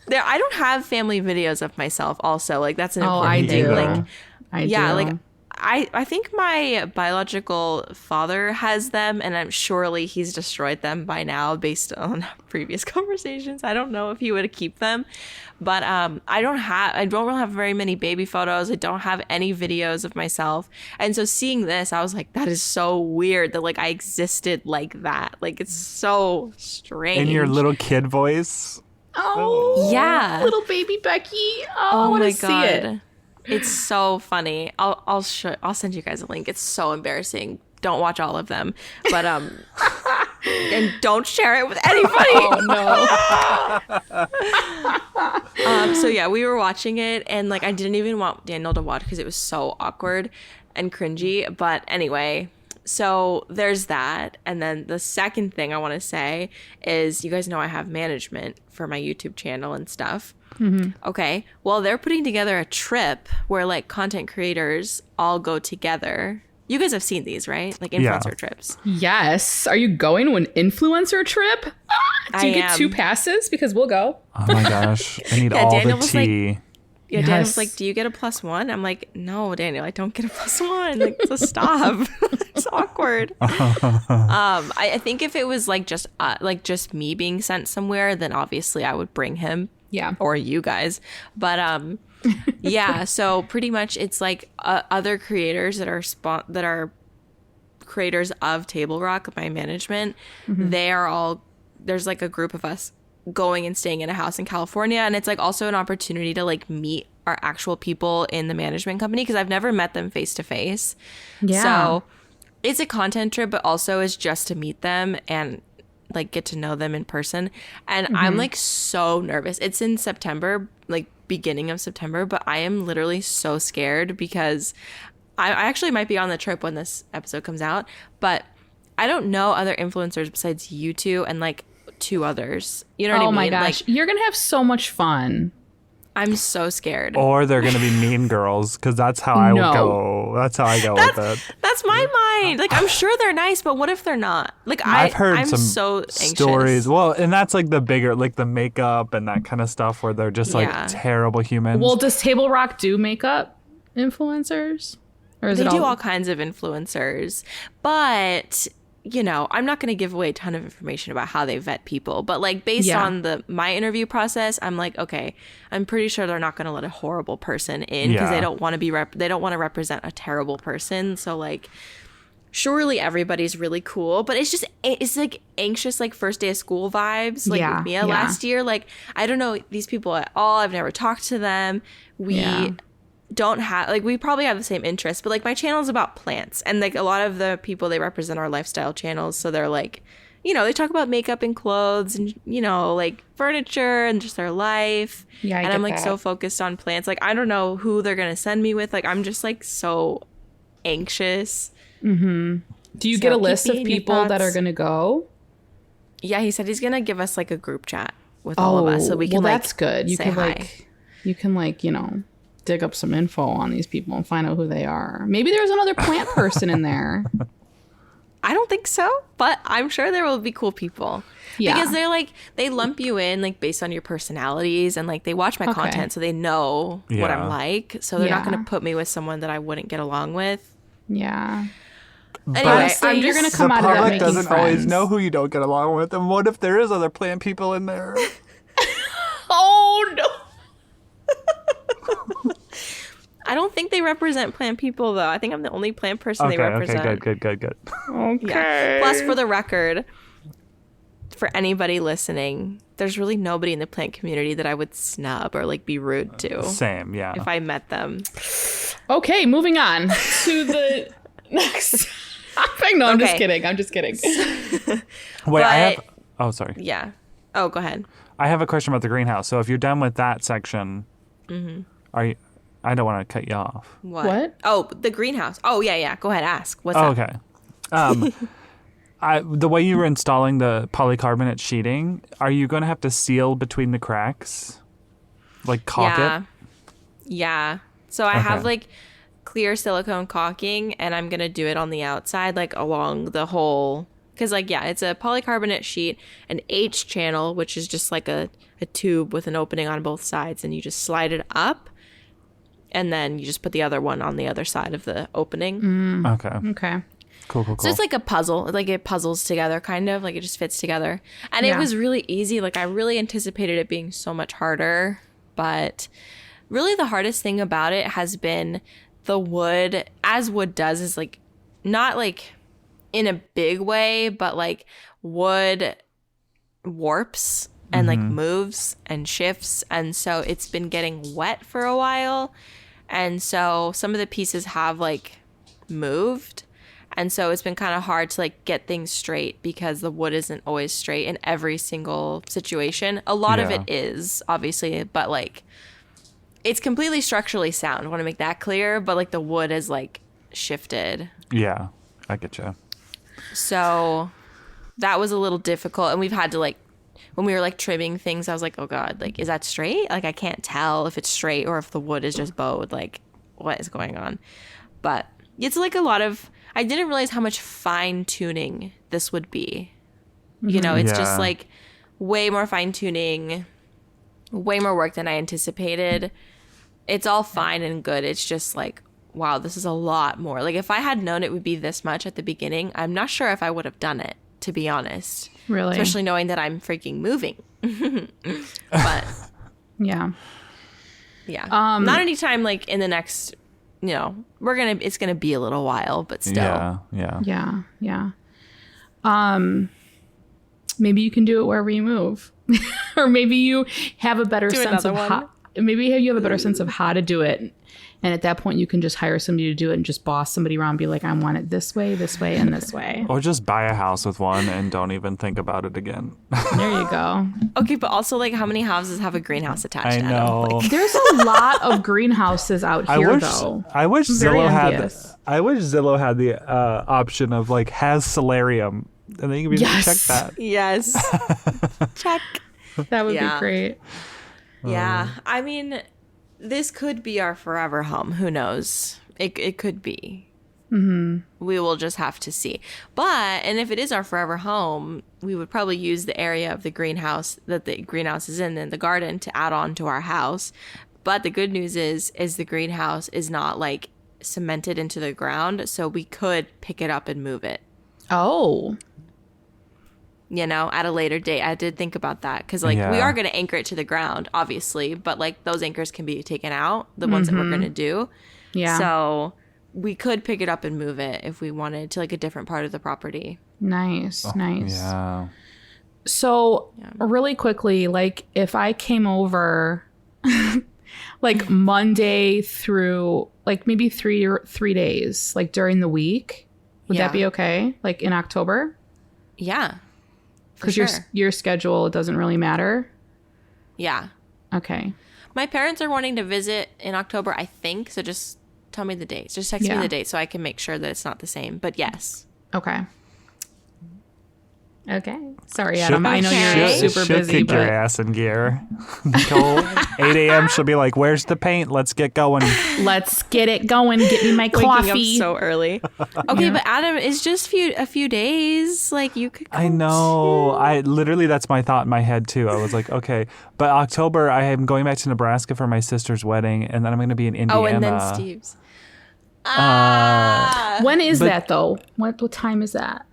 I don't have family videos of myself also. Like that's an important thing. Like I do. Like I think my biological father has them and I'm surely he's destroyed them by now based on previous conversations. I don't know if he would keep them. But I don't really have very many baby photos. I don't have any videos of myself. And so seeing this, I was like, that is so weird that like I existed like that. Like it's so strange. In your little kid voice. Oh yeah, little baby Becky. I want to see it. It's so funny. I'll send you guys a link. It's so embarrassing. Don't watch all of them, but and don't share it with anybody. Oh no. So yeah, we were watching it, and like I didn't even want Daniel to watch because it was so awkward and cringy. But anyway, so there's that, and then the second thing I want to say is, you guys know I have management for my YouTube channel and stuff. Mm-hmm. Okay, well they're putting together a trip where like content creators all go together. You guys have seen these, right? Like influencer trips. Yes. Are you going to an influencer trip? Do you get 2 passes? Because we'll go. Oh my gosh. I need all Daniel the tea. Like, Daniel was like, do you get a +1? I'm like, no, Daniel, I don't get a +1. Like, so stop. It's awkward. I think if it was like just me being sent somewhere, then obviously I would bring him. Yeah. Or you guys. But yeah, so pretty much it's like other creators that are creators of Table Rock, my management. Mm-hmm. They are all, there's like a group of us going and staying in a house in California, and it's like also an opportunity to like meet our actual people in the management company because I've never met them face to face. Yeah. So it's a content trip, but also is just to meet them and like get to know them in person. And I'm like so nervous. It's in September, like beginning of September, but I am literally so scared because I actually might be on the trip when this episode comes out, but I don't know other influencers besides you 2 and like 2 others. You know what I mean? Oh my gosh. Like, you're going to have so much fun. I'm so scared. Or they're going to be mean girls because that's how I would go. That's how I go with it. That's my mind. Like, I'm sure they're nice, but what if they're not? Like, I've heard I'm some so anxious. Stories. Well, and that's like the bigger, like the makeup and that kind of stuff where they're just like terrible humans. Well, does Table Rock do makeup influencers? Or is they do all kinds of influencers, but I'm not going to give away a ton of information about how they vet people, but like based on my interview process, I'm like, okay, I'm pretty sure they're not going to let a horrible person in because they don't want to they don't want to represent a terrible person. So like, surely everybody's really cool, but it's like anxious, like first day of school vibes, like with Mia last year. Like, I don't know these people at all. I've never talked to them. We don't have, like, we probably have the same interests, but like my channel is about plants, and like a lot of the people they represent are lifestyle channels. So they're like, they talk about makeup and clothes and, like furniture and just their life. Yeah. And I'm like so focused on plants. Like, I don't know who they're going to send me with. Like, I'm just like so anxious. Mm-hmm. Do you get a list of people that are going to go? Yeah, he said he's going to give us like a group chat with all of us so we can that's good. You can dig up some info on these people and find out who they are. Maybe there's another plant person in there. I don't think so, but I'm sure there will be cool people. Yeah. Because they're like, they lump you in like based on your personalities, and like they watch my content so they know what I'm like. So they're not going to put me with someone that I wouldn't get along with. Yeah. Anyway, honestly, you're going to come out of that making friends. The public doesn't always know who you don't get along with. And what if there is other plant people in there? Oh, no. I don't think they represent plant people, though. I think I'm the only plant person they represent. Okay, good. Okay. Yeah. Plus, for the record, for anybody listening, there's really nobody in the plant community that I would snub or like be rude to. Same, yeah. If I met them. Okay, moving on to the next topic. No, I'm just kidding. Wait, sorry. Yeah. Oh, go ahead. I have a question about the greenhouse. So if you're done with that section, are you... I don't want to cut you off. What? Oh, the greenhouse. Oh, yeah. Go ahead, ask. What's up? Okay. The way you were installing the polycarbonate sheeting, are you going to have to seal between the cracks? Like caulk it? Yeah. So I have like clear silicone caulking, and I'm going to do it on the outside, like along the whole... Because like, it's a polycarbonate sheet, an H channel, which is just like a tube with an opening on both sides, and you just slide it up. And then you just put the other one on the other side of the opening. Okay. Cool. So it's like a puzzle. Like it puzzles together, kind of. Like it just fits together. And it was really easy. Like I really anticipated it being so much harder. But really the hardest thing about it has been the wood. As wood does is like, not like in a big way, but like wood warps and like moves and shifts. And so it's been getting wet for a while. And so some of the pieces have like moved. And so it's been kind of hard to like get things straight because the wood isn't always straight in every single situation. A lot of it is, obviously, but like it's completely structurally sound. I want to make that clear. But like the wood is like shifted. Yeah, I get you. So that was a little difficult. And we've had to like, when we were like trimming things, I was like, oh God, like, is that straight? Like, I can't tell if it's straight or if the wood is just bowed. Like, what is going on? But it's like a lot of, I didn't realize how much fine tuning this would be. You know, it's just like way more fine tuning, way more work than I anticipated. It's all fine and good. It's just like, wow, this is a lot more. Like, if I had known it would be this much at the beginning, I'm not sure if I would have done it, to be honest. Really? Especially knowing that I'm freaking moving. But yeah. Not anytime like in the next, it's gonna be a little while, but still. Yeah. Maybe you can do it wherever you move. Or maybe you have a better sense of how to do it. And at that point, you can just hire somebody to do it and just boss somebody around and be like, I want it this way, and this way. Or just buy a house with one and don't even think about it again. There you go. Okay, but also, like, how many houses have a greenhouse attached to them? I know. Like, there's a lot of greenhouses out here, though. I wish Zillow had the option of, like, has solarium. And then you can check that. Yes. Check. That would be great. Yeah. I mean... This could be our forever home. Who knows? It could be. We will just have to see. And if it is our forever home, we would probably use the area of the greenhouse that the greenhouse is in the garden to add on to our house. But the good news is the greenhouse is not like cemented into the ground, so we could pick it up and move it. Oh. You know, at a later date. I did think about that because, like, we are going to anchor it to the ground, obviously, but, like, those anchors can be taken out, the ones that we're going to do. Yeah. So we could pick it up and move it if we wanted to, like, a different part of the property. Nice. Yeah. So really quickly, like, if I came over like Monday through like maybe three days, like during the week, would that be okay? Like in October? Yeah. Because your schedule doesn't really matter. Yeah. Okay. My parents are wanting to visit in October, I think. So just tell me the dates. Just text me the date so I can make sure that it's not the same. But yes. Okay. Sorry, Adam. I know you're super busy. Kick your ass in gear. Nicole, 8 a.m. She'll be like, "Where's the paint? Let's get going." Let's get it going. Get me my coffee. Waking up so early. Okay, but Adam, it's just a few days. Like you could. I know. Too. I literally, that's my thought in my head too. I was like, okay, but October, I am going back to Nebraska for my sister's wedding, and then I'm going to be in Indiana. Oh, and then Steve's. When is that though? What time is that?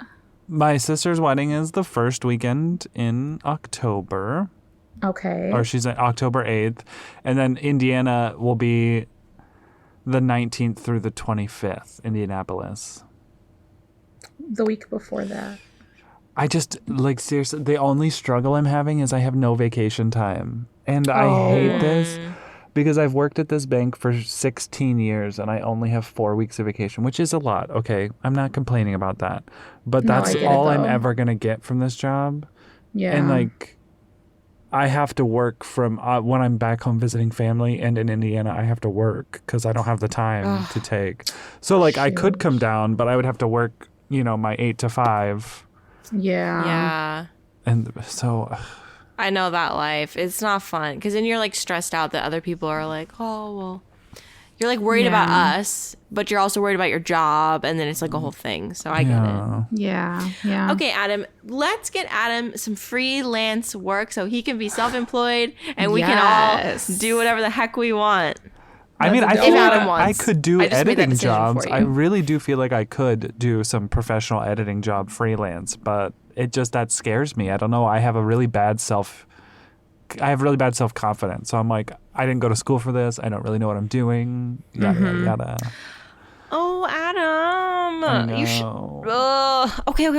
My sister's wedding is the first weekend in October. Okay. Or she's October 8th. And then Indiana will be the 19th through the 25th, Indianapolis. The week before that. I just, like, seriously, the only struggle I'm having is I have no vacation time. And I hate this because I've worked at this bank for 16 years and I only have 4 weeks of vacation, which is a lot. Okay, I'm not complaining about that. But that's all I'm ever going to get from this job. Yeah. And, like, I have to work from when I'm back home visiting family, and in Indiana, I have to work because I don't have the time to take. So, like, I could come down, but I would have to work, you know, my 8 to 5. Yeah. Yeah. And so... I know that life. It's not fun because then you're like stressed out that other people are like, oh, well, you're like worried about us, but you're also worried about your job. And then it's like a whole thing. So I get it. Yeah. Yeah. Okay, Adam, let's get Adam some freelance work so he can be self-employed and we can all do whatever the heck we want. I mean, I feel like I could do editing jobs. I I really do feel like I could do some professional editing job freelance, but it just, that scares me. I don't know. I have really bad self-confidence. So I'm like, I didn't go to school for this. I don't really know what I'm doing. Yada, yada. Oh, Adam. I know. You should. Okay.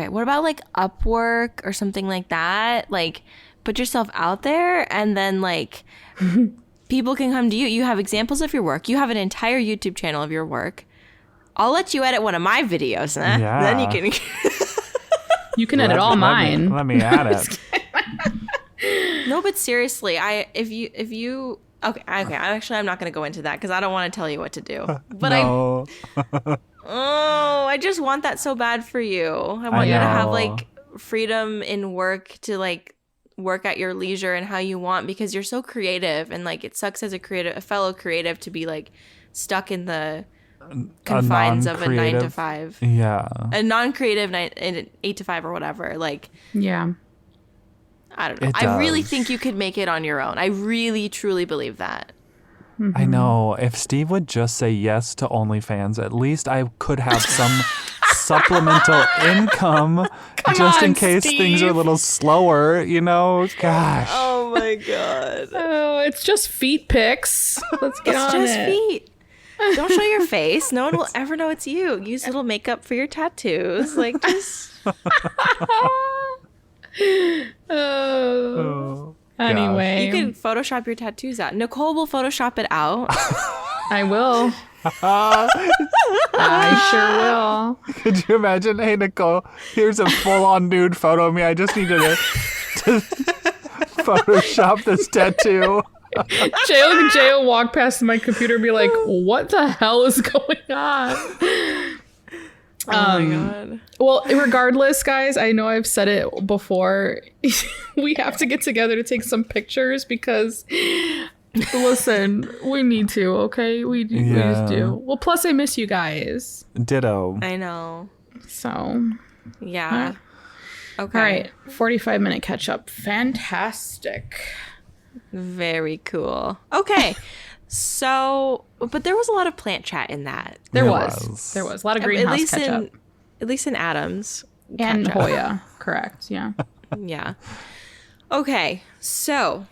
What about like Upwork or something like that? Like, put yourself out there and then like people can come to you. You have examples of your work. You have an entire YouTube channel of your work. I'll let you edit one of my videos. Yeah. Then you can... You can edit all mine. Let me add it. No, but seriously, if you okay, I'm not going to go into that because I don't want to tell you what to do. But no. I just want that so bad for you. I want you to have like freedom in work to like work at your leisure and how you want because you're so creative and like it sucks as a fellow creative to be like stuck in the confines of a 9 to 5. Yeah. A non-creative 8 to 5 or whatever. Like, yeah. I don't know. I really think you could make it on your own. I really, truly believe that. Mm-hmm. I know. If Steve would just say yes to OnlyFans, at least I could have some supplemental income in case things are a little slower, you know? Gosh. Oh my God. Oh, it's just feet pics. Let's get on it. It's just feet. Don't show your face. No one will ever know it's you. Use a little makeup for your tattoos. Like, just... Anyway. You can Photoshop your tattoos out. Nicole will Photoshop it out. I will. I sure will. Could you imagine? Hey, Nicole, here's a full-on nude photo of me. I just needed to Photoshop this tattoo. Jay will walk past my computer and be like, what the hell is going on? Oh my God. Well, regardless, guys, I know I've said it before. We have to get together to take some pictures because, listen, we need to, okay? We just do. Well, plus I miss you guys. Ditto. I know. So. Yeah. Okay. All right. 45-minute catch up. Fantastic. Very cool. Okay. So, but there was a lot of plant chat in that. There was a lot of greenhouse catch up. at least in Adams. And ketchup. Hoya, correct. Yeah. Yeah. Okay, so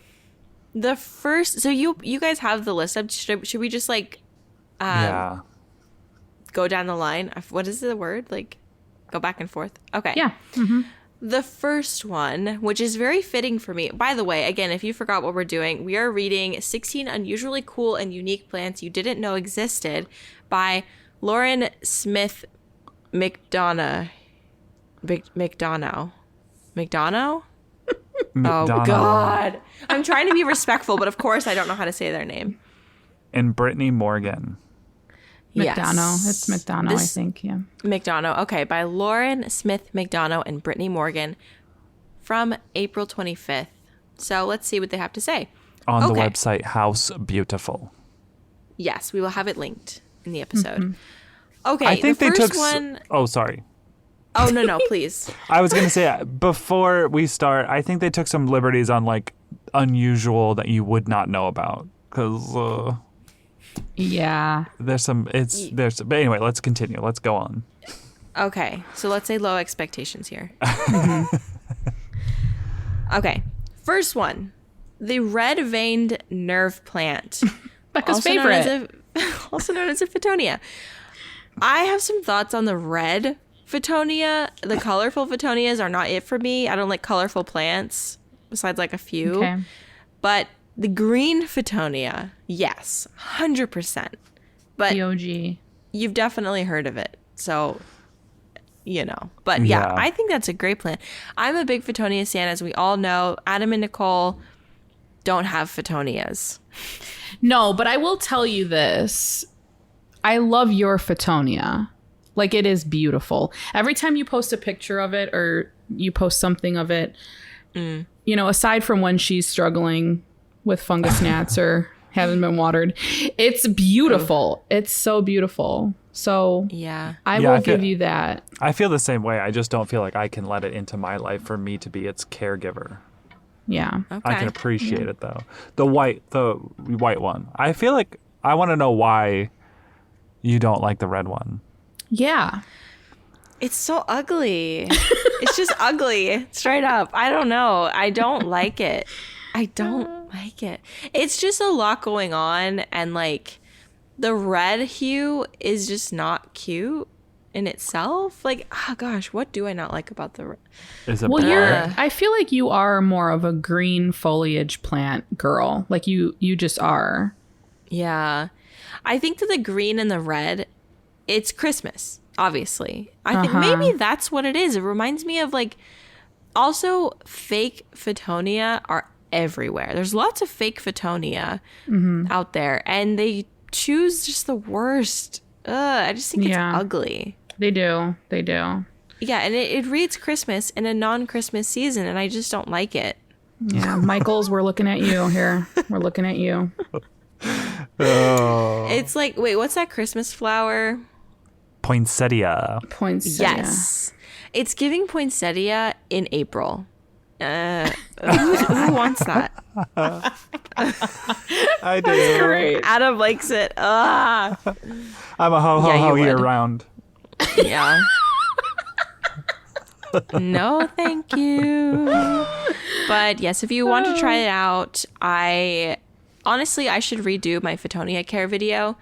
the first, so you guys have the list up. Should we just like Yeah. go down the line? What is the word? Like go back and forth? Okay. Yeah. Mm-hmm. The first one, which is very fitting for me. By the way, again, if you forgot what we're doing, we are reading 16 Unusually Cool and Unique Plants You Didn't Know Existed by Lauren Smith McDonough. McDonough? McDonough. Oh, God. I'm trying to be respectful, but of course I don't know how to say their name. And Brittany Morgan. McDonough. It's McDonough, I think. Yeah. McDonough. Okay, by Lauren Smith McDonough and Brittany Morgan from April 25th. So let's see what they have to say. On the website House Beautiful. Yes, we will have it linked in the episode. Mm-hmm. Okay, I think the they first took one... Oh, sorry. Oh, no, please. I was going to say, before we start, I think they took some liberties on, like, unusual that you would not know about. Because, yeah. But anyway, let's continue. Let's go on. Okay, so let's say low expectations here. Mm-hmm. Okay, first one. The red-veined nerve plant. Becca's favorite. Also known as a Photonia. I have some thoughts on the red Photonia. The colorful Photonias are not it for me. I don't like colorful plants, besides like a few. Okay. But the green Photonia, yes, 100%. But the OG. You've definitely heard of it. So, you know. But yeah, I think that's a great plant. I'm a big Photonia stan, as we all know. Adam and Nicole don't have Photonias. No, but I will tell you this. I love your Photonia. Like, it is beautiful. Every time you post a picture of it or you post something of it, you know, aside from when she's struggling with fungus gnats or haven't been watered, it's beautiful. It's so beautiful. So yeah, I will give you that. I feel the same way. I just don't feel like I can let it into my life for me to be its caregiver. Yeah. Okay. I can appreciate it, though. The white one. I feel like I want to know why you don't like the red one. Yeah. It's so ugly. It's just ugly. Straight up. I don't know. I don't like it. I don't like it. It's just a lot going on. And like the red hue is just not cute in itself. Like, oh gosh, what do I not like about the red? Is it well, I feel like you are more of a green foliage plant girl. Like you just are. Yeah. I think that the green and the red, it's Christmas, obviously. I think maybe that's what it is. It reminds me of like, also fake Photonia are everywhere. There's lots of fake Photonia out there, and they choose just the worst. I just think it's ugly. They do. Yeah, and it reads Christmas in a non-Christmas season, and I just don't like it. Yeah, Michaels, we're looking at you here. We're looking at you. Oh. It's like, wait, what's that Christmas flower? Poinsettia. Yes. It's giving poinsettia in April. Who wants that? I do. Great. Adam likes it. I'm a ho year round. Yeah. No, thank you. But yes, if you want to try it out, I should redo my Photonia care video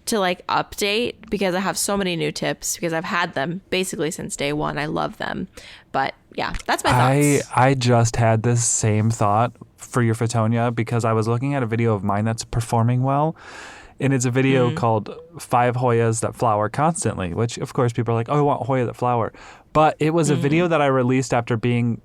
to like update, because I have so many new tips, because I've had them basically since day one. I love them. But yeah, that's my thoughts. I just had this same thought for your Photonia, because I was looking at a video of mine that's performing well. And it's a video called 5 Hoyas That Flower Constantly, which of course people are like, oh, I want Hoya that flower. But it was a video that I released after being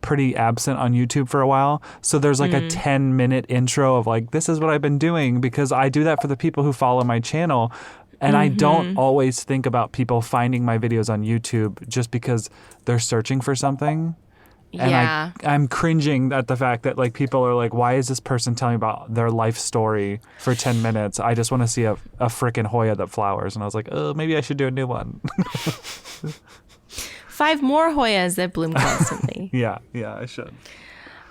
pretty absent on YouTube for a while. So there's like a 10-minute intro of like, this is what I've been doing, because I do that for the people who follow my channel. And I don't always think about people finding my videos on YouTube just because they're searching for something. And I'm cringing at the fact that like people are like, why is this person telling about their life story for 10 minutes? I just want to see a freaking Hoya that flowers. And I was like, oh, maybe I should do a new one. 5 more Hoyas that bloom constantly. Yeah, I should.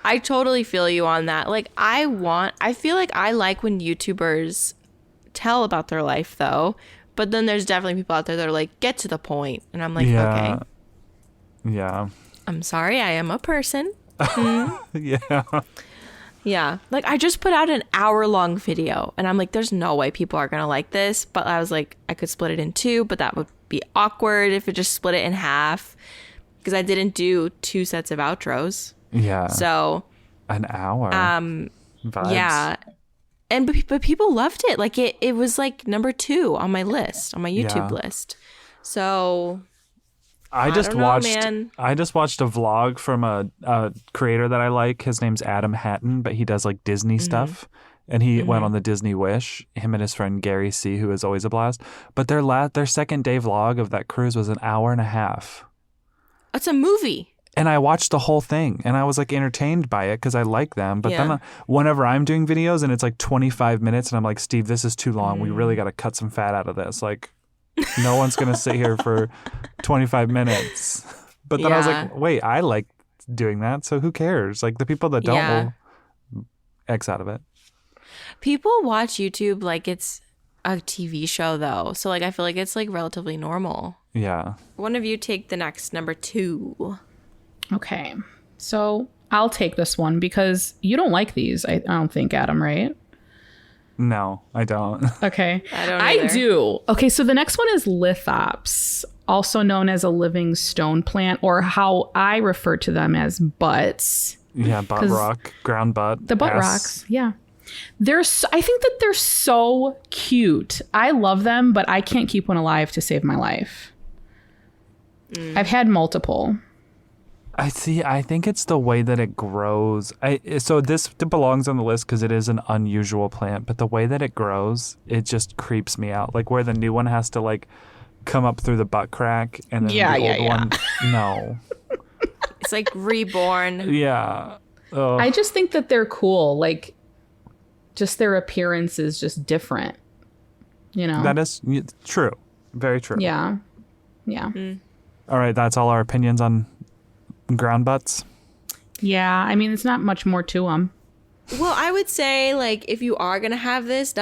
I totally feel you on that. Like I feel like I like when YouTubers tell about their life though, but But then there's definitely people out there that are like, get to the point. And I'm like, yeah. okay. Yeah. I'm sorry, I am a person. Yeah. Yeah. Like, I just put out an hour-long video, and I'm like, there's no way people are going to like this. But I was like, I could split it in two, but that would be awkward if it just split it in half. Because I didn't do 2 sets of outros. Yeah. So. An hour. Vibes. Yeah. But people loved it. Like, it was like number 2 on my list, on my YouTube list. So. I just watched a vlog from a creator that I like. His name's Adam Hatton, but he does like Disney stuff. And he went on the Disney Wish, him and his friend Gary C, who is always a blast. But their second day vlog of that cruise was an hour and a half. It's a movie. And I watched the whole thing and I was like entertained by it because I like them. But then whenever I'm doing videos and it's like 25 minutes and I'm like, Steve, this is too long. We really got to cut some fat out of this. Like, no one's going to sit here for 25 minutes. But then I was like, wait, I like doing that. So who cares? Like the people that don't will X out of it. People watch YouTube like it's a TV show though. So like I feel like it's like relatively normal. Yeah. One of you take the next number 2. Okay. So I'll take this one because you don't like these. I don't think, Adam, right? No, I don't. Okay. I don't either. I do. Okay, so the next one is lithops, also known as a living stone plant, or how I refer to them as butts. Yeah, butt rock, ground butt. The butt rocks, yeah. I think that they're so cute. I love them, but I can't keep one alive to save my life. I've had multiple. I think it's the way that it grows. So this belongs on the list because it is an unusual plant, but the way that it grows, it just creeps me out. Like where the new one has to like come up through the butt crack and then the old one, no. It's like reborn. Yeah. Ugh. I just think that they're cool. Like just their appearance is just different. You know? That is true. Very true. Yeah. Yeah. All right. That's all our opinions on ground butts. Yeah, I mean, it's not much more to them. Well, I would say, like, if you are going to have this,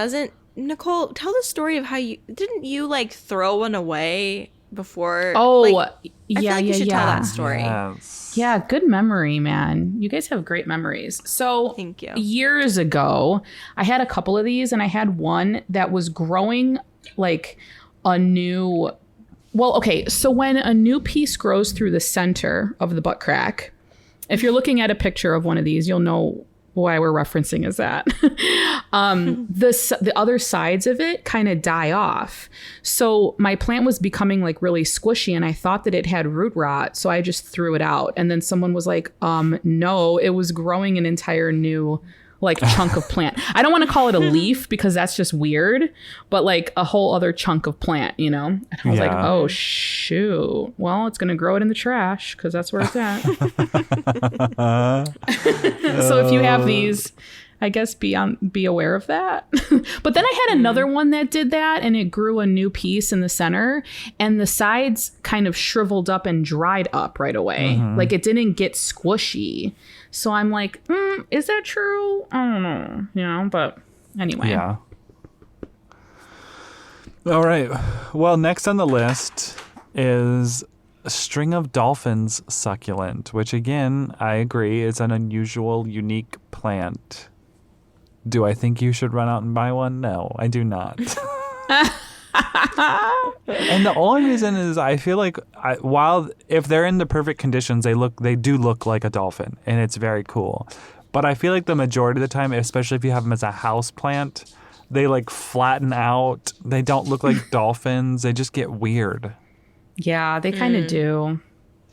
Nicole, tell the story of how didn't you, like, throw one away before? Oh, like, yeah, I feel like you should tell that Yeah. story. Yes. Yeah, good memory, man. You guys have great memories. So, Thank you. Years ago, I had a couple of these, and I had one that was growing, like, a new... Well, okay, so when a new piece grows through the center of the butt crack, if you're looking at a picture of one of these, you'll know why we're referencing is that. The other sides of it kind of die off. So my plant was becoming like really squishy and I thought that it had root rot. So I just threw it out. And then someone was like, no, it was growing an entire new like chunk of plant. I don't want to call it a leaf because that's just weird, but like a whole other chunk of plant, you know? And I was like, oh, shoot. Well, it's going to grow it in the trash because that's where it's at. So if you have these, I guess be aware of that. But then I had another one that did that and it grew a new piece in the center and the sides kind of shriveled up and dried up right away. Like it didn't get squishy. So I'm like, is that true? I don't know, you know, but anyway. Yeah. All right. Well, next on the list is a string of dolphins succulent, which again, I agree is an unusual, unique plant. Do I think you should run out and buy one? No, I do not. And the only reason is I feel like if they're in the perfect conditions, they do look like a dolphin and it's very cool. But I feel like the majority of the time, especially if you have them as a house plant, they like flatten out. They don't look like dolphins. They just get weird. Yeah, they kind of do.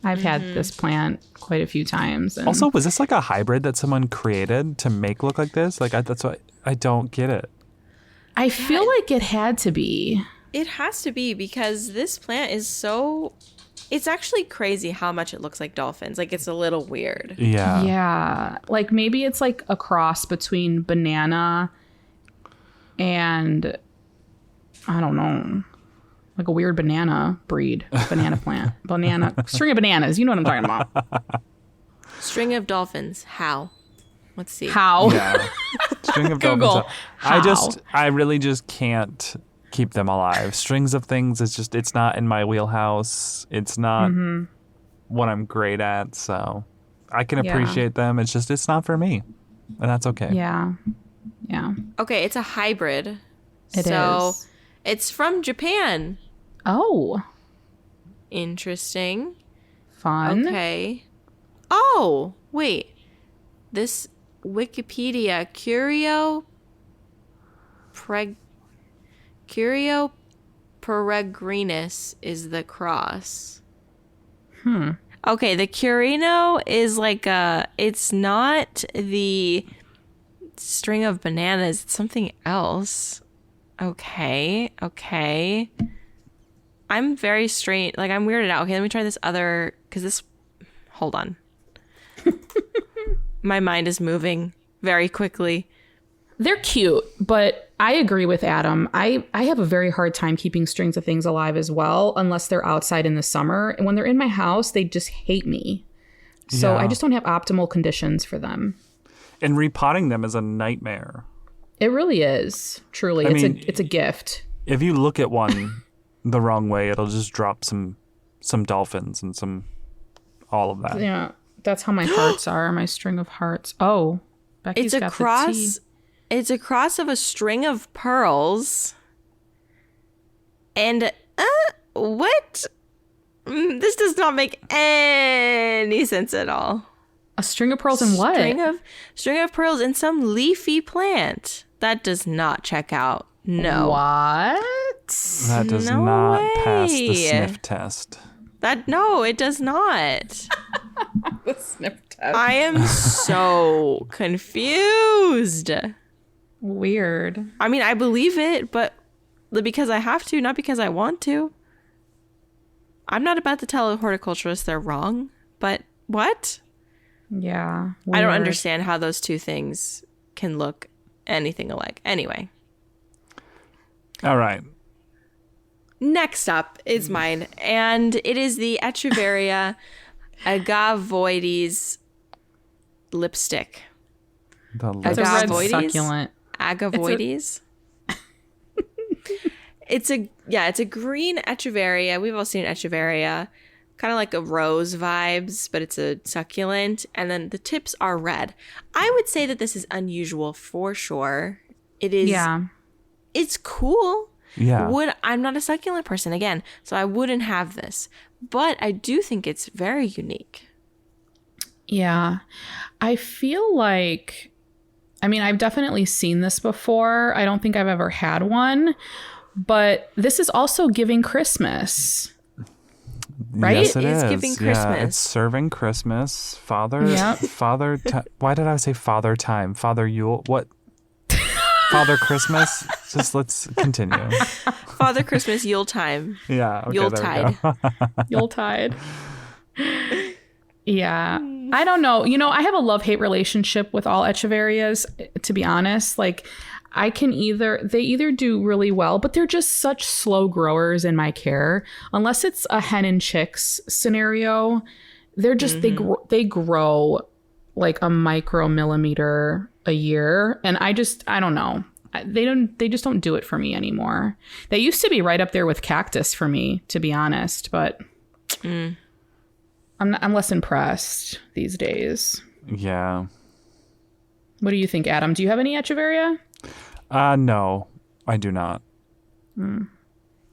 I've had this plant quite a few times. And Also, was this like a hybrid that someone created to make look like this? Like that's what I don't get it. I feel like it had to be. It has to be because this plant is so... It's actually crazy how much it looks like dolphins. Like, it's a little weird. Yeah. Yeah. Like, maybe it's like a cross between banana and, I don't know, like a weird banana breed. Banana plant. String of bananas. You know what I'm talking about. String of dolphins. How? Let's see. How? Yeah. String of Google. dolphins. I really just can't keep them alive. Strings of things, it's not in my wheelhouse. It's not what I'm great at. So I can appreciate them. It's not for me. And that's okay. Yeah. Yeah. Okay, it's a hybrid. It is. It's from Japan. Oh. Interesting. Fun. Okay. Oh, wait. This Wikipedia, Curio peregrinus is the cross. Okay, the Curino is like it's not the string of bananas, it's something else. Okay. I'm very strange. Like, I'm weirded out. Okay, let me try this other, because this, hold on. My mind is moving very quickly. They're cute, but I agree with Adam. I have a very hard time keeping strings of things alive as well, unless they're outside in the summer. And when they're in my house, they just hate me. So I just don't have optimal conditions for them. And repotting them is a nightmare. It really is. Truly. It's a gift. If you look at one the wrong way, it'll just drop some dolphins and all of that. Yeah. That's how my hearts are, my string of hearts. Oh, Becky's got the tea. It's a cross of a string of pearls. And what? This does not make any sense at all. A string of pearls and what? String of pearls in some leafy plant. That does not check out. No. What? That does not pass the sniff test. No, it does not. The sniff test. I am so confused. Weird. I mean, I believe it, but because I have to, not because I want to. I'm not about to tell a horticulturist they're wrong, but what? Yeah. Weird. I don't understand how those two things can look anything alike. Anyway. All right. Next up is mine, and it is the Echeveria agavoides lipstick. It's a red succulent. Agavoides. It's a green Echeveria. We've all seen Echeveria. Kind of like a rose vibes, but it's a succulent. And then the tips are red. I would say that this is unusual for sure. It is. Yeah. It's cool. Yeah. I'm not a succulent person again, so I wouldn't have this. But I do think it's very unique. Yeah. I feel like, I mean, I've definitely seen this before. I don't think I've ever had one. But this is also giving Christmas. Right? Yes, it is is. Giving Christmas. Yeah, it's serving Christmas. Father time. Father Yule. What? Father Christmas? Just let's continue. Father Christmas, Yule time. Yeah. Okay, Yuletide. Yuletide. Yeah. I don't know. You know, I have a love-hate relationship with all Echeverias, to be honest. Like, they either do really well, but they're just such slow growers in my care. Unless it's a hen and chicks scenario, they're just, they grow like a micromillimeter a year. And I don't know. They just don't do it for me anymore. They used to be right up there with cactus for me, to be honest, but I'm less impressed these days. Yeah. What do you think, Adam? Do you have any Echeveria? No, I do not.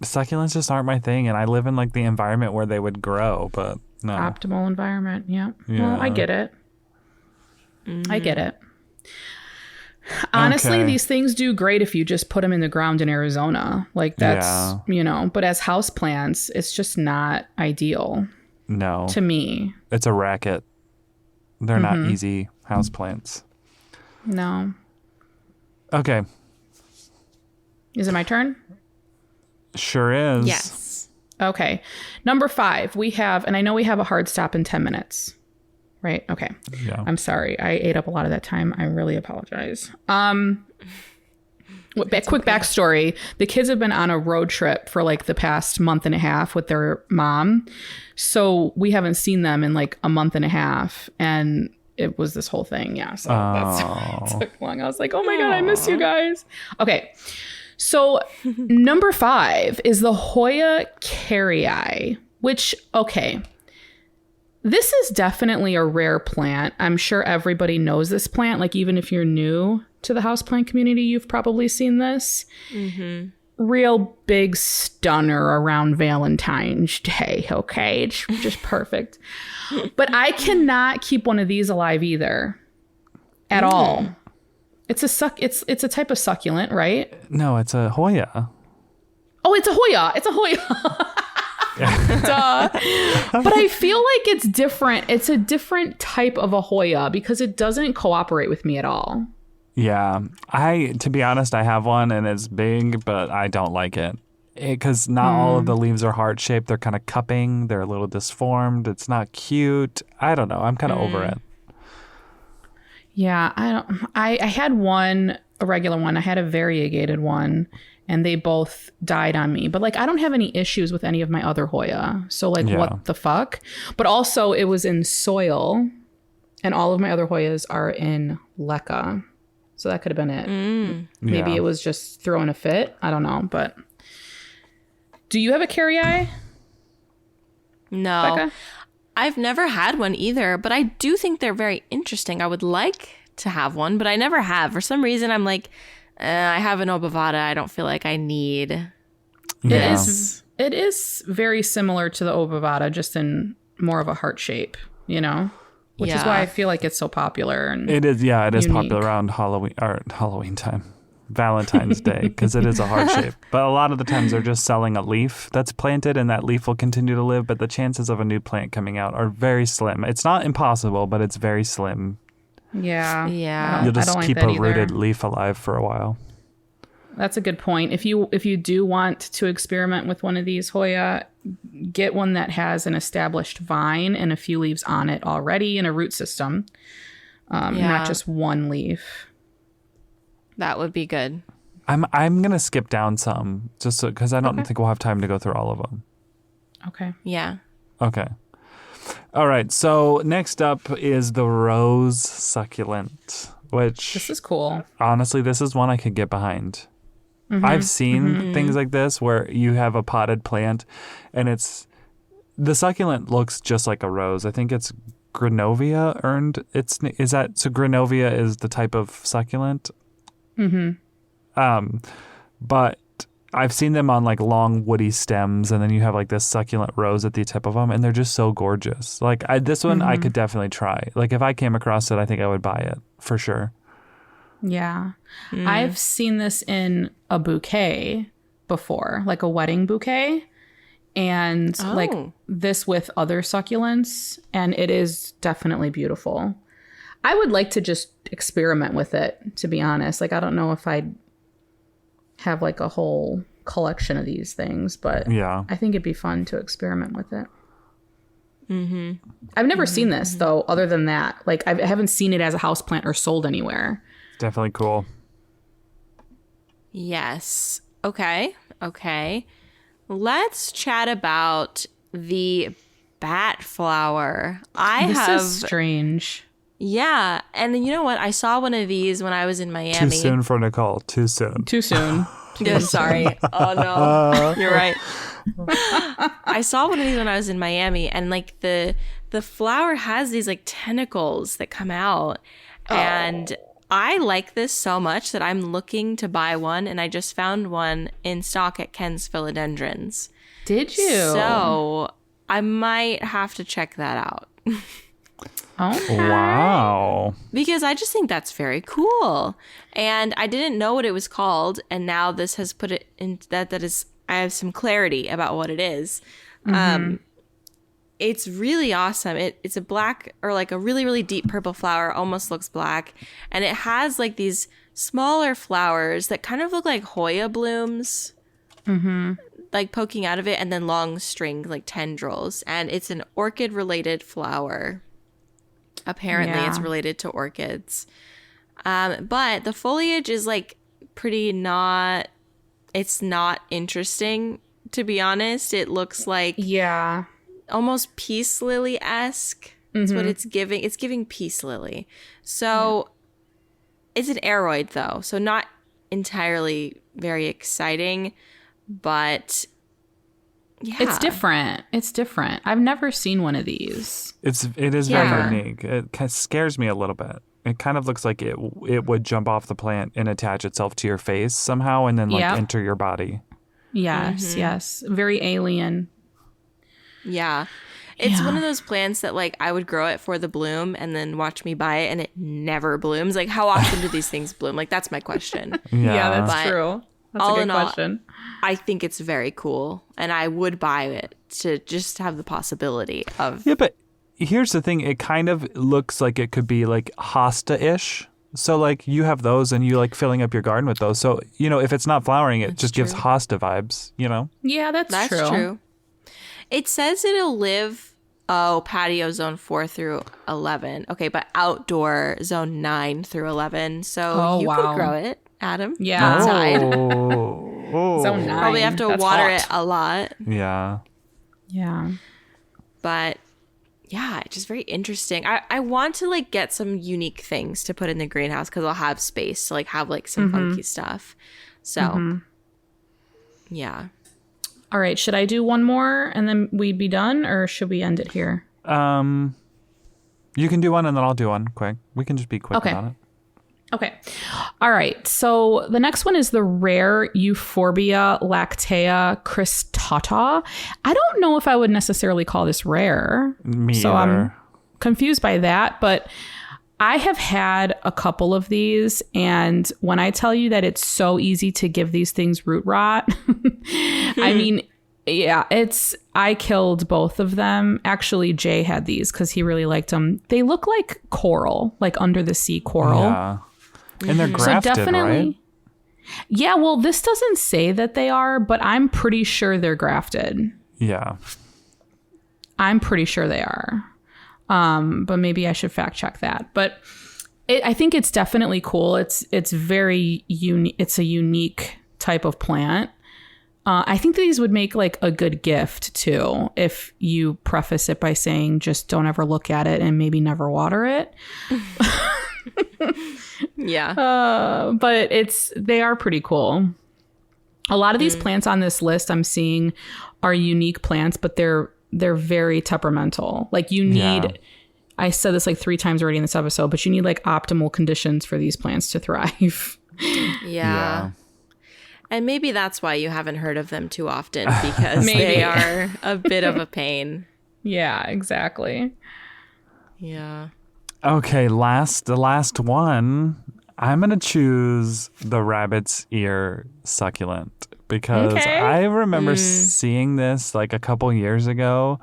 Succulents just aren't my thing, and I live in like the environment where they would grow, but no. Optimal environment, yeah. Well, I get it. I get it. Honestly, these things do great if you just put them in the ground in Arizona. Like that's, but as houseplants, it's just not ideal. No. To me. It's a racket. They're not easy houseplants. No. Okay. Is it my turn? Sure is. Yes. Okay. Number 5, we have, and I know we have a hard stop in 10 minutes. Right? Okay. Yeah. I'm sorry. I ate up a lot of that time. I really apologize. Quick backstory. The kids have been on a road trip for like the past month and a half with their mom. So we haven't seen them in like a month and a half. And it was this whole thing. Yeah. So that's it took long. I was like, oh my God, I miss you guys. Okay. So number 5 is the Hoya carrii, which, okay, this is definitely a rare plant. I'm sure everybody knows this plant. Like, even if you're new to the houseplant community, you've probably seen this. Mm-hmm. Real big stunner around Valentine's Day, okay? It's just perfect. But I cannot keep one of these alive either at all. It's a type of succulent, right? No, it's a Hoya. Oh, it's a Hoya. It's a Hoya. Duh. But I feel like it's different. It's a different type of a Hoya because it doesn't cooperate with me at all. Yeah. To be honest, I have one and it's big, but I don't like it. Because not all of the leaves are heart-shaped. They're kind of cupping. They're a little disformed. It's not cute. I don't know. I'm kind of over it. Yeah, I had one, a regular one. I had a variegated one, and they both died on me. But like, I don't have any issues with any of my other Hoya. So like, what the fuck? But also, it was in soil, and all of my other Hoyas are in leca. So that could have been it. Maybe it was just throwing a fit. I don't know. But do you have a carrii? No. Becca? I've never had one either, but I do think they're very interesting. I would like to have one, but I never have. For some reason, I'm like, I have an obovata. I don't feel like I need this. It is very similar to the obovata, just in more of a heart shape, you know? Which is why I feel like it's so popular. And it is, it is unique. popular around Halloween time. Valentine's Day, because it is a heart shape. But a lot of the times they're just selling a leaf that's planted, and that leaf will continue to live, but the chances of a new plant coming out are very slim. It's not impossible, but it's very slim. Yeah. You'll just keep a rooted leaf alive for a while. That's a good point. If you do want to experiment with one of these Hoya, get one that has an established vine and a few leaves on it already and a root system, not just one leaf. That would be good. I'm gonna skip down some just because I don't think we'll have time to go through all of them. Okay. Yeah. Okay. All right. So next up is the rose succulent, which This is cool. Honestly, this is one I could get behind. I've seen things like this where you have a potted plant, and the succulent looks just like a rose. I think it's Granovia so Granovia is the type of succulent. But I've seen them on like long woody stems, and then you have like this succulent rose at the tip of them, and they're just so gorgeous. Like this one I could definitely try. Like if I came across it, I think I would buy it for sure. Yeah. I've seen this in a bouquet before, like a wedding bouquet, and like this with other succulents, and it is definitely beautiful. I would like to just experiment with it, to be honest. Like, I don't know if I'd have like a whole collection of these things, but I think it'd be fun to experiment with it. I've never seen this, though, other than that. Like, I haven't seen it as a houseplant or sold anywhere. Definitely cool. Yes. Okay. Let's chat about the bat flower. This is strange. Yeah. And you know what? I saw one of these when I was in Miami. Too soon for Nicole. Too soon. Yeah, sorry. Oh, no. You're right. I saw one of these when I was in Miami, and like the flower has these like tentacles that come out. And I like this so much that I'm looking to buy one, and I just found one in stock at Ken's Philodendrons. Did you? So I might have to check that out. Okay. Wow. Because I just think that's very cool. And I didn't know what it was called, and now this has put it in that is I have some clarity about what it is. It's really awesome. It's a black or like a really, really deep purple flower, almost looks black. And it has like these smaller flowers that kind of look like Hoya blooms, like poking out of it, and then long string like tendrils. And it's an orchid related flower. Apparently it's related to orchids. But the foliage is like it's not interesting, to be honest. It looks like almost peace lily-esque. That's what it's giving. It's giving peace lily. So it's an aroid though. So not entirely very exciting, but yeah. It's different. I've never seen one of these. It is very unique. It kind of scares me a little bit. It kind of looks like it would jump off the plant and attach itself to your face somehow and then enter your body. Yes, yes. Very alien. Yeah. It's one of those plants that like I would grow it for the bloom and then watch me buy it and it never blooms. Like how often do these things bloom? Like that's my question. Yeah, that's true. That's a good question. I think it's very cool and I would buy it to just have the possibility of. Yeah, but here's the thing. It kind of looks like it could be like hosta-ish. So like you have those and you like filling up your garden with those. So, you know, if it's not flowering, it just gives hosta vibes, you know? Yeah, that's true. It says it'll live, patio zone 4 through 11. Okay, but outdoor zone 9 through 11. So you could grow it, Adam. Yeah. Outside. Zone 9. Probably have to water it a lot. Yeah. Yeah. But yeah, it's just very interesting. I want to like get some unique things to put in the greenhouse because I'll have space to like have like some funky stuff. So yeah. All right, should I do one more and then we'd be done, or should we end it here? You can do one and then I'll do one quick. We can just be quick about it. Okay. All right. So the next one is the rare Euphorbia lactea cristata. I don't know if I would necessarily call this rare. Me so either. I'm confused by that, but I have had a couple of these, and when I tell you that it's so easy to give these things root rot, I mean, yeah, I killed both of them. Actually, Jay had these because he really liked them. They look like coral, like under the sea coral. Yeah. And they're grafted, right? Yeah, well, this doesn't say that they are, but I'm pretty sure they're grafted. Yeah. I'm pretty sure they are. But maybe I should fact check that. But I think it's definitely cool. It's very unique. It's a unique type of plant. I think these would make like a good gift too, if you preface it by saying just don't ever look at it and maybe never water it. Yeah. But they are pretty cool. A lot of these plants on this list I'm seeing are unique plants, but they're very temperamental. Like you need, I said this like 3 times already in this episode, but you need like optimal conditions for these plants to thrive. Yeah. And maybe that's why you haven't heard of them too often, because they are a bit of a pain. Yeah, exactly. Yeah. Okay, the last one. I'm going to choose the rabbit's ear succulent because I remember seeing this like a couple years ago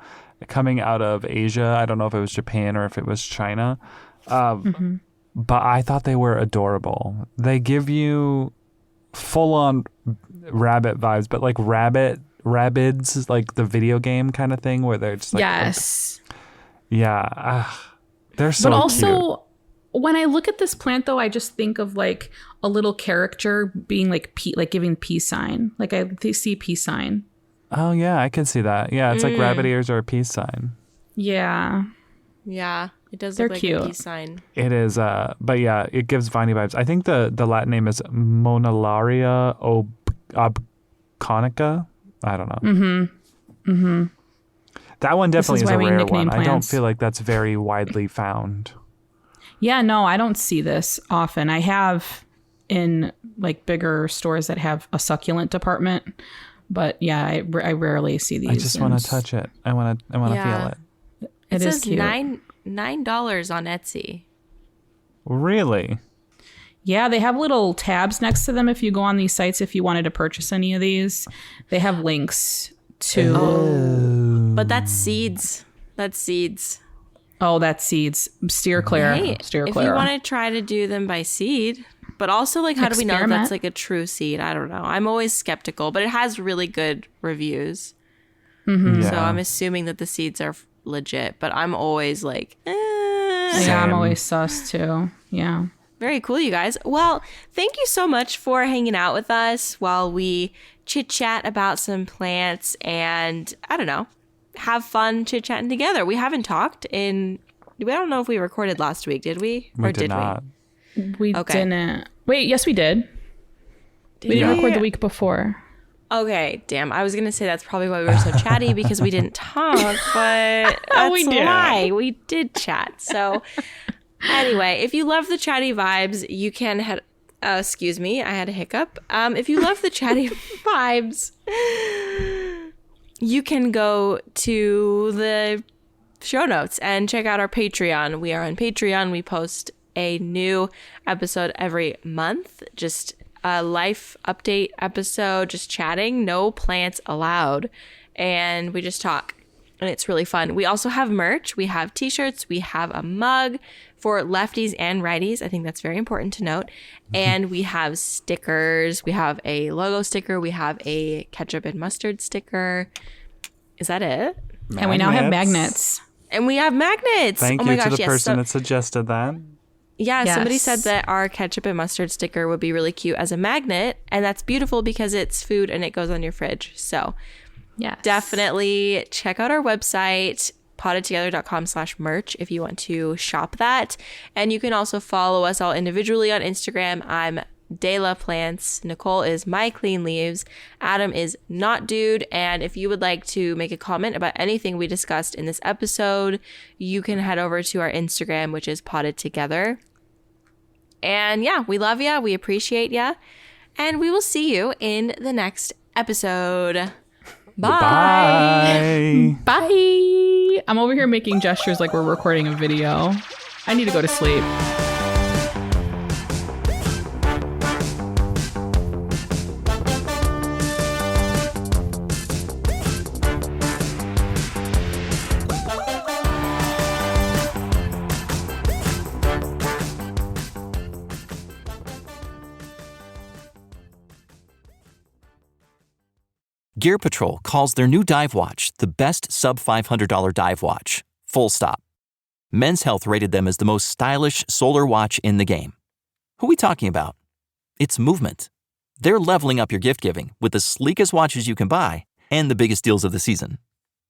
coming out of Asia. I don't know if it was Japan or if it was China. But I thought they were adorable. They give you full-on rabbit vibes, but like Rabbids, like the video game kind of thing where they're just like... Yes. They're so cute. But also, when I look at this plant, though, I just think of like a little character being like giving peace sign. Like I see peace sign. Oh, yeah, I can see that. Yeah, it's like rabbit ears are a peace sign. Yeah. Yeah, it does They're look like cute. a peace sign. It is, but yeah, it gives viney vibes. I think the Latin name is Monalaria obconica. I don't know. That one definitely is a rare one. Plants. I don't feel like that's very widely found. Yeah, no, I don't see this often. I have in like bigger stores that have a succulent department, but yeah, I rarely see these. I just want to touch it. I want to feel it. It is says cute. $9 on Etsy. Really? Yeah, they have little tabs next to them if you go on these sites. If you wanted to purchase any of these, they have links to. But that's seeds. That's seeds. Oh, that's seeds. Steer clear. Hey, Steer if clear. you want to try to do them by seed, but also like how do we know if that's like a true seed? I don't know. I'm always skeptical, but it has really good reviews. Yeah. So I'm assuming that the seeds are legit, but I'm always like, Yeah, I'm always sus too. Yeah. Very cool, you guys. Well, thank you so much for hanging out with us while we chit-chat about some plants and, I don't know, have fun chit-chatting together. We haven't talked I don't know if we recorded last week, did we? We did not. We didn't. Wait, yes, we did. We didn't record the week before. Okay, damn. I was going to say that's probably why we were so chatty because we didn't talk, but that's We a did. lie. We did chat. So anyway, if you love the chatty vibes, you can head... excuse me, I had a hiccup. If you love the chatty vibes, you can go to the show notes and check out our Patreon. We are on Patreon. We post a new episode every month. Just a life update episode, just chatting, no plants allowed. And we just talk. And it's really fun. We also have merch. We have t-shirts. We have a mug for lefties and righties. I think that's very important to note. And we have stickers. We have a logo sticker. We have a ketchup and mustard sticker. Is that it? And we now have magnets. And we have magnets. Thank you to the person that suggested that. Yeah, yes. Somebody said that our ketchup and mustard sticker would be really cute as a magnet. And that's beautiful because it's food and it goes on your fridge. So yes, definitely check out our website, pottedtogether.com/merch if you want to shop that. And you can also follow us all individually on Instagram. I'm Dela Plants. Nicole is My Clean Leaves. Adam is Not Dude. And if you would like to make a comment about anything we discussed in this episode, you can head over to our Instagram, which is Potted Together. And yeah, we love ya. We appreciate ya. And we will see you in the next episode. Bye. Bye. I'm over here making gestures like we're recording a video. I need to go to sleep. Gear Patrol calls their new dive watch the best sub-$500 dive watch, full stop. Men's Health rated them as the most stylish solar watch in the game. Who are we talking about? It's Movement. They're leveling up your gift giving with the sleekest watches you can buy and the biggest deals of the season.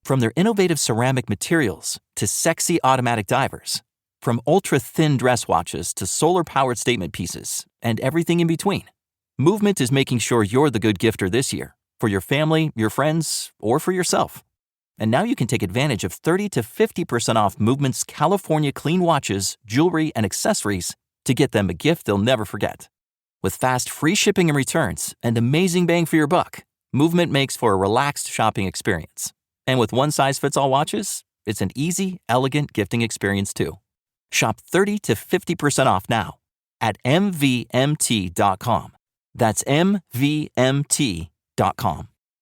From their innovative ceramic materials to sexy automatic divers, from ultra-thin dress watches to solar-powered statement pieces, and everything in between, Movement is making sure you're the good gifter this year. For your family, your friends, or for yourself. And now you can take advantage of 30 to 50% off Movement's California clean watches, jewelry, and accessories to get them a gift they'll never forget. With fast, free shipping and returns and amazing bang for your buck, Movement makes for a relaxed shopping experience. And with one-size-fits-all watches, it's an easy, elegant gifting experience too. Shop 30 to 50% off now at mvmt.com. That's mvmt.com.